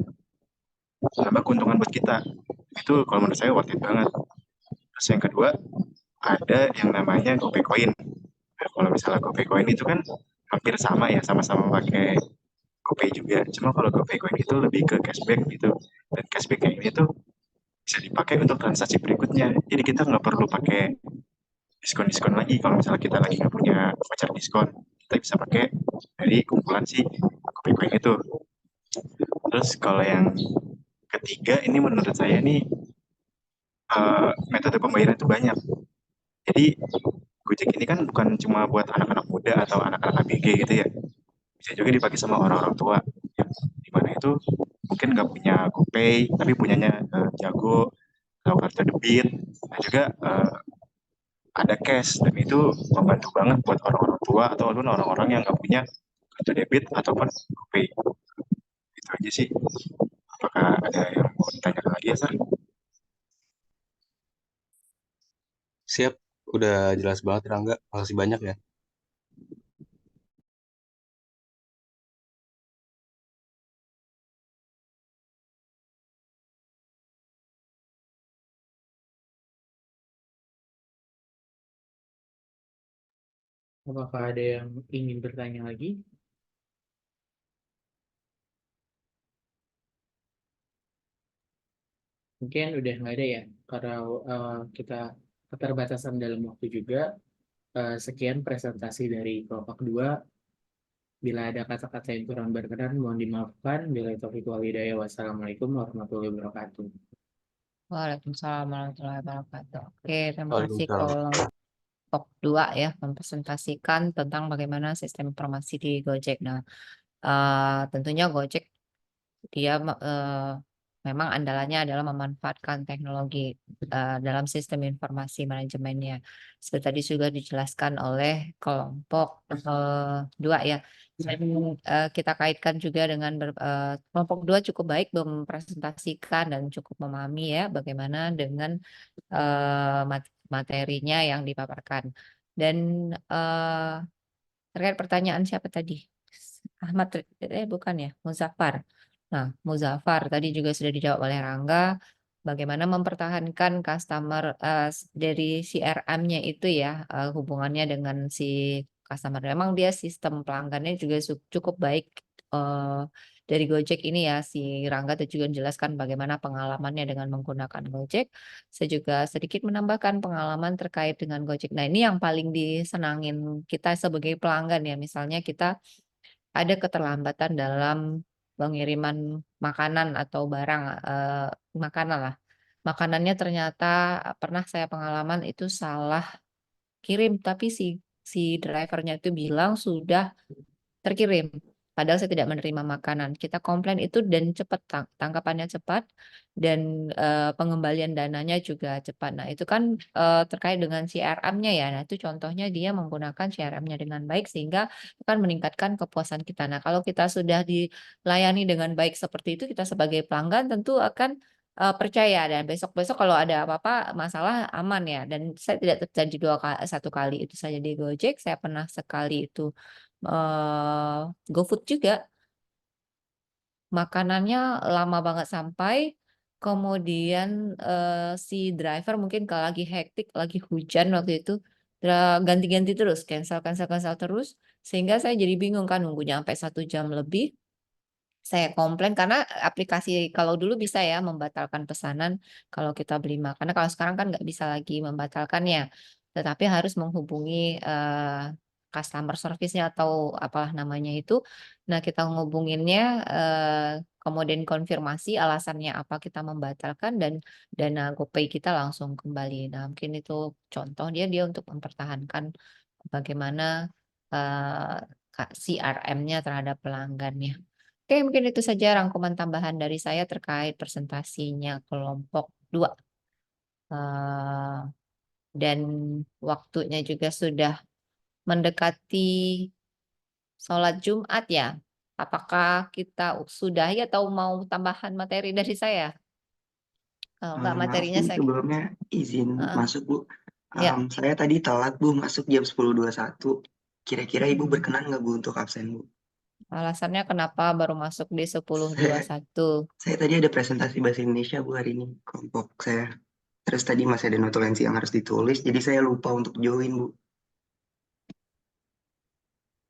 nambah keuntungan buat kita. Itu kalau menurut saya worth it banget. Terus yang kedua, ada yang namanya GoPay Coin. Nah, kalau misalnya GoPay Coin itu kan hampir sama ya, sama-sama pakai GoPay juga. Cuma kalau GoPay Coin itu lebih ke cashback gitu. Dan cashback kayak ini tuh bisa dipakai untuk transaksi berikutnya. Jadi kita nggak perlu pakai diskon-diskon lagi. Kalau misalnya kita lagi nggak punya voucher diskon, kita bisa pakai dari kumpulan si GoPay Coin itu. Terus kalau yang ketiga, ini menurut saya nih metode pembayaran itu banyak. Jadi Gojek ini kan bukan cuma buat anak-anak muda atau anak-anak ABG gitu ya. Bisa juga dipakai sama orang-orang tua yang dimana itu mungkin nggak punya GoPay tapi punyanya Jago atau kartu debit. Nah juga ada cash, dan itu membantu banget buat orang-orang tua atau orang-orang yang nggak punya kartu debit ataupun GoPay. Itu aja sih. Apakah ada yang mau ditanyakan lagi ya, Sar? Siap, udah jelas banget Rangga. Makasih banyak ya. Apakah ada yang ingin bertanya lagi? Mungkin udah nggak ada ya, karena kita keterbatasan dalam waktu juga. Sekian presentasi dari kelompok 2. Bila ada kata-kata yang kurang berkenan, mohon dimaafkan. Bila taufiq wal hidayah, wassalamualaikum warahmatullahi wabarakatuh. Waalaikumsalam warahmatullahi wabarakatuh. Oke, terima kasih Waalaikumsalam. kelompok 2 ya mempresentasikan tentang bagaimana sistem informasi di Gojek. Nah, tentunya Gojek dia memang andalannya adalah memanfaatkan teknologi dalam sistem informasi manajemennya. Seperti tadi sudah dijelaskan oleh kelompok 2 ya. Dan kita kaitkan juga dengan kelompok 2 cukup baik mempresentasikan dan cukup memahami ya bagaimana dengan materinya yang dipaparkan. Dan terkait pertanyaan siapa tadi? Ahmad, bukan ya, Muzaffar. Nah, Muzaffar tadi juga sudah dijawab oleh Rangga. Bagaimana mempertahankan customer dari CRM-nya itu ya, hubungannya dengan si customer. Memang dia sistem pelanggannya juga cukup baik dari Gojek ini ya, si Rangga juga menjelaskan bagaimana pengalamannya dengan menggunakan Gojek. Saya juga sedikit menambahkan pengalaman terkait dengan Gojek. Nah, ini yang paling disenangin kita sebagai pelanggan ya. Misalnya kita ada keterlambatan dalam pengiriman makanan atau barang, makanan lah. Makanannya ternyata pernah saya pengalaman itu salah kirim, tapi si drivernya itu bilang sudah terkirim, padahal saya tidak menerima makanan. Kita komplain itu dan cepat, tangkapannya cepat dan, pengembalian dananya juga cepat. Nah, itu kan, terkait dengan CRM-nya ya. Nah, itu contohnya dia menggunakan CRM-nya dengan baik sehingga akan meningkatkan kepuasan kita. Nah, kalau kita sudah dilayani dengan baik seperti itu, kita sebagai pelanggan tentu akan, percaya dan besok-besok kalau ada apa-apa masalah aman ya. Dan saya tidak terjadi 1 kali itu saja di Gojek, saya pernah sekali itu GoFood juga, makanannya lama banget sampai, kemudian, si driver mungkin kalau lagi hektik, lagi hujan waktu itu, ganti-ganti terus, cancel terus, sehingga saya jadi bingung kan nunggunya sampai 1 jam lebih. Saya komplain karena aplikasi kalau dulu bisa ya membatalkan pesanan kalau kita beli makanan, kalau sekarang kan nggak bisa lagi membatalkannya, tetapi harus menghubungi, customer service-nya atau apalah namanya itu. Nah, kita ngehubunginnya, kemudian konfirmasi alasannya apa kita membatalkan dan dana GoPay kita langsung kembali. Nah, mungkin itu contoh dia untuk mempertahankan bagaimana, CRM-nya terhadap pelanggannya. Oke, mungkin itu saja rangkuman tambahan dari saya terkait presentasinya kelompok 2. Dan waktunya juga sudah mendekati sholat Jumat ya. Apakah kita sudahi atau mau tambahan materi dari saya? Kalau enggak Maaf materinya Bu, saya. sebelumnya izin Heeh. masuk Bu. Ya, Saya tadi telat Bu, masuk jam 10.21. Kira-kira Ibu berkenan nggak Bu untuk absen Bu? alasannya kenapa baru masuk di Saya, 10.21? saya tadi ada presentasi bahasa Indonesia Bu hari ini, kelompok saya. Terus tadi masih ada notulensi yang harus ditulis, jadi saya lupa untuk join Bu.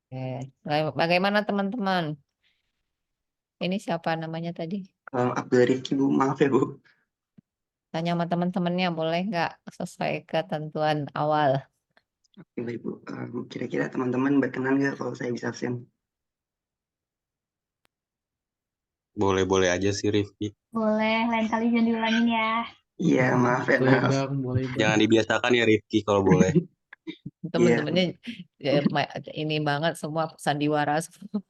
Oke. Bagaimana teman-teman? Ini siapa namanya tadi? Abdul Rifki Bu, maaf ya Bu. Tanya sama teman-temannya boleh nggak sesuai ketentuan awal? Oke baik Bu. Kira-kira teman-teman berkenan nggak kalau saya bisa absen? Boleh-boleh aja sih Rifki. Boleh, lain kali jangan diulangin ya. Iya, maaf ya, Boleh maaf. Bang, boleh Bang. Jangan dibiasakan ya Rifki kalau boleh. Iya, Teman-temannya ini banget semua sandiwara semua.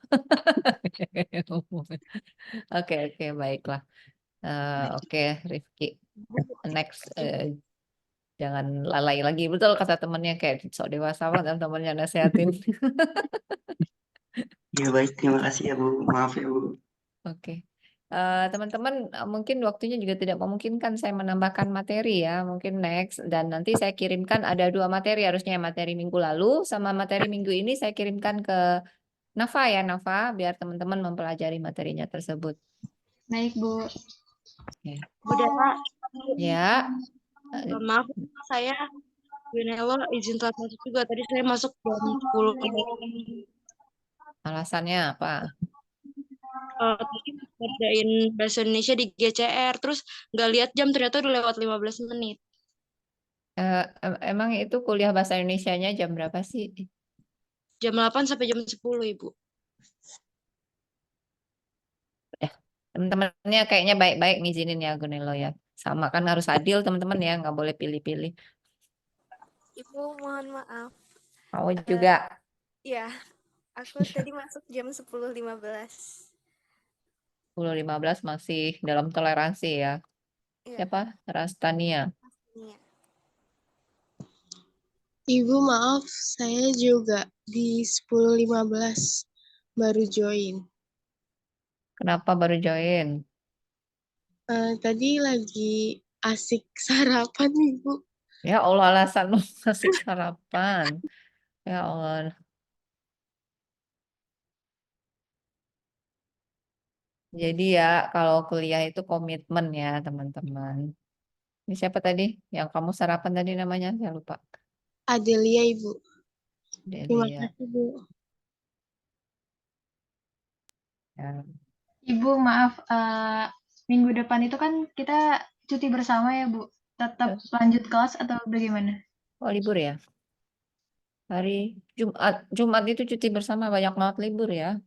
Oke, baiklah. Oke, Rifki. Next, jangan lalai lagi. Betul kata temannya kayak sok dewasa banget dan temannya nasehatin. iya baik. Terima kasih ya Bu. Maaf ya Bu. Oke. Teman-teman, mungkin waktunya juga tidak memungkinkan saya menambahkan materi ya, mungkin next dan nanti saya kirimkan ada 2 materi harusnya materi minggu lalu sama materi minggu ini saya kirimkan ke Nafa ya Nafa biar teman-teman mempelajari materinya tersebut. Baik, Bu. Ya. Bu Data, Ya. maaf saya Gunelo izin telat masuk juga. Tadi saya masuk jam 10. Alasannya apa? Tadi ngerjain bahasa Indonesia di GCR, terus nggak lihat jam ternyata udah lewat 15 menit. Emang itu kuliah bahasa Indonesianya jam berapa sih? Jam 8 sampai jam 10, Ibu. Teman-temannya kayaknya baik-baik ngizinin ya Gunelo ya. Sama kan harus adil teman-teman ya, nggak boleh pilih-pilih. Ibu, mohon maaf. Mau juga. Ya, aku tadi masuk jam 10.15. 10.15 masih dalam toleransi ya. Iya. Siapa? Rastania. Iya. Ibu maaf, saya juga di 10.15 baru join. Kenapa baru join? Tadi lagi asik sarapan, Ibu. Ya Allah alasan lu asik sarapan. Ya Allah. Jadi ya kalau kuliah itu komitmen ya teman-teman. Ini siapa tadi? Yang kamu sarapan tadi namanya? Saya lupa. Adelia, Ibu. Terima Delia. kasih, Bu. Ya. Ibu, maaf, minggu depan itu kan kita cuti bersama ya, Bu. Tetap lanjut kelas atau bagaimana? Oh, libur ya? Hari Jumat itu cuti bersama, banyak banget libur ya.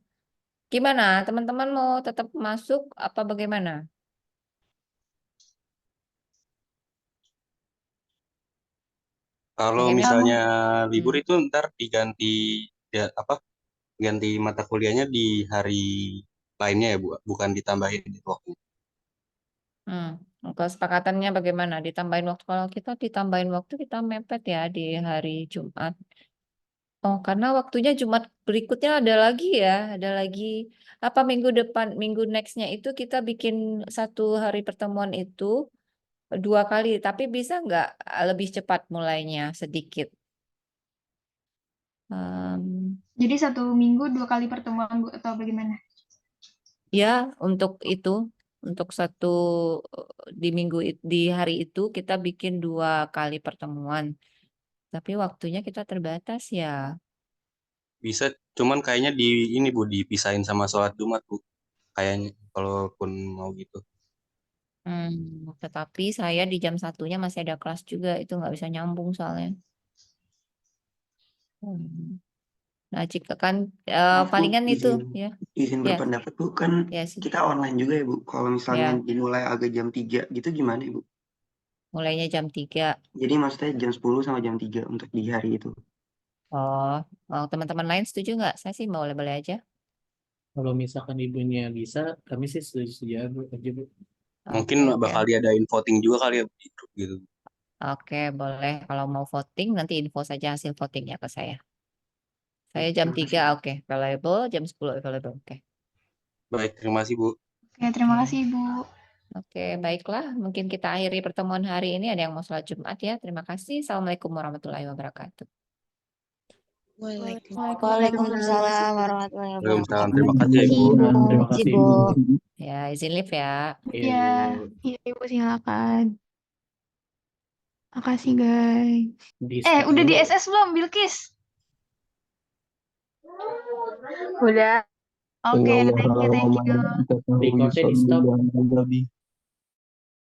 Gimana? Teman-teman mau tetap masuk apa bagaimana? Kalau Pengennya misalnya libur Hmm. itu ntar diganti ya apa? Ganti mata kuliahnya di hari lainnya ya, Bu, bukan ditambahin di waktu. Kesepakatannya bagaimana? Ditambahin waktu, kalau kita ditambahin waktu kita mepet ya di hari Jumat. Oh, karena waktunya Jumat berikutnya ada lagi ya, ada lagi apa minggu depan, minggu nextnya itu kita bikin satu hari pertemuan itu 2 kali, tapi bisa nggak lebih cepat mulainya sedikit? Jadi 1 minggu 2 kali pertemuan, Bu, atau bagaimana? Ya, untuk itu, untuk di hari itu kita bikin 2 kali pertemuan, tapi waktunya kita terbatas ya. Bisa, cuman kayaknya di ini Bu dipisahin sama sholat Jumat Bu. Kayaknya kalaupun mau gitu. Tetapi saya di jam 1-nya masih ada kelas juga, itu nggak bisa nyambung soalnya. Nah, jika kan Maaf Bu, palingan itu ya. izin Ya, berpendapat Bu, kan ya sih. kita online juga ya Bu. Kalau misalnya Ya, dimulai agak jam 3 gitu gimana ya Bu? mulainya jam 3. Jadi maksudnya jam 10 sama jam 3 untuk di hari itu. Oh, teman-teman lain setuju nggak? Saya sih boleh-boleh aja. Kalau misalkan ibunya bisa, kami sih setuju aja, Bu. Mungkin Oke. bakal diadain voting juga kali ya gitu. Oke, boleh. Kalau mau voting, nanti info saja hasil votingnya ke saya. Saya jam 3, oke. Available, jam 10 available, oke. Baik, terima kasih Bu. Oke, terima kasih, Ibu. Oke, baiklah. Mungkin kita akhiri pertemuan hari ini. Ada yang mau sholat Jumat ya. Terima kasih. Assalamualaikum warahmatullahi wabarakatuh. Waalaikumsalam warahmatullahi Waalaikumsalam. wabarakatuh. Terima kasih ya Ibu. Terima kasih Ibu. Ya, izin live ya. Iya, Ibu silakan. Makasih, guys. Udah di SS belum, Bilkis? Udah. Oke, thank you. Recordnya di stop.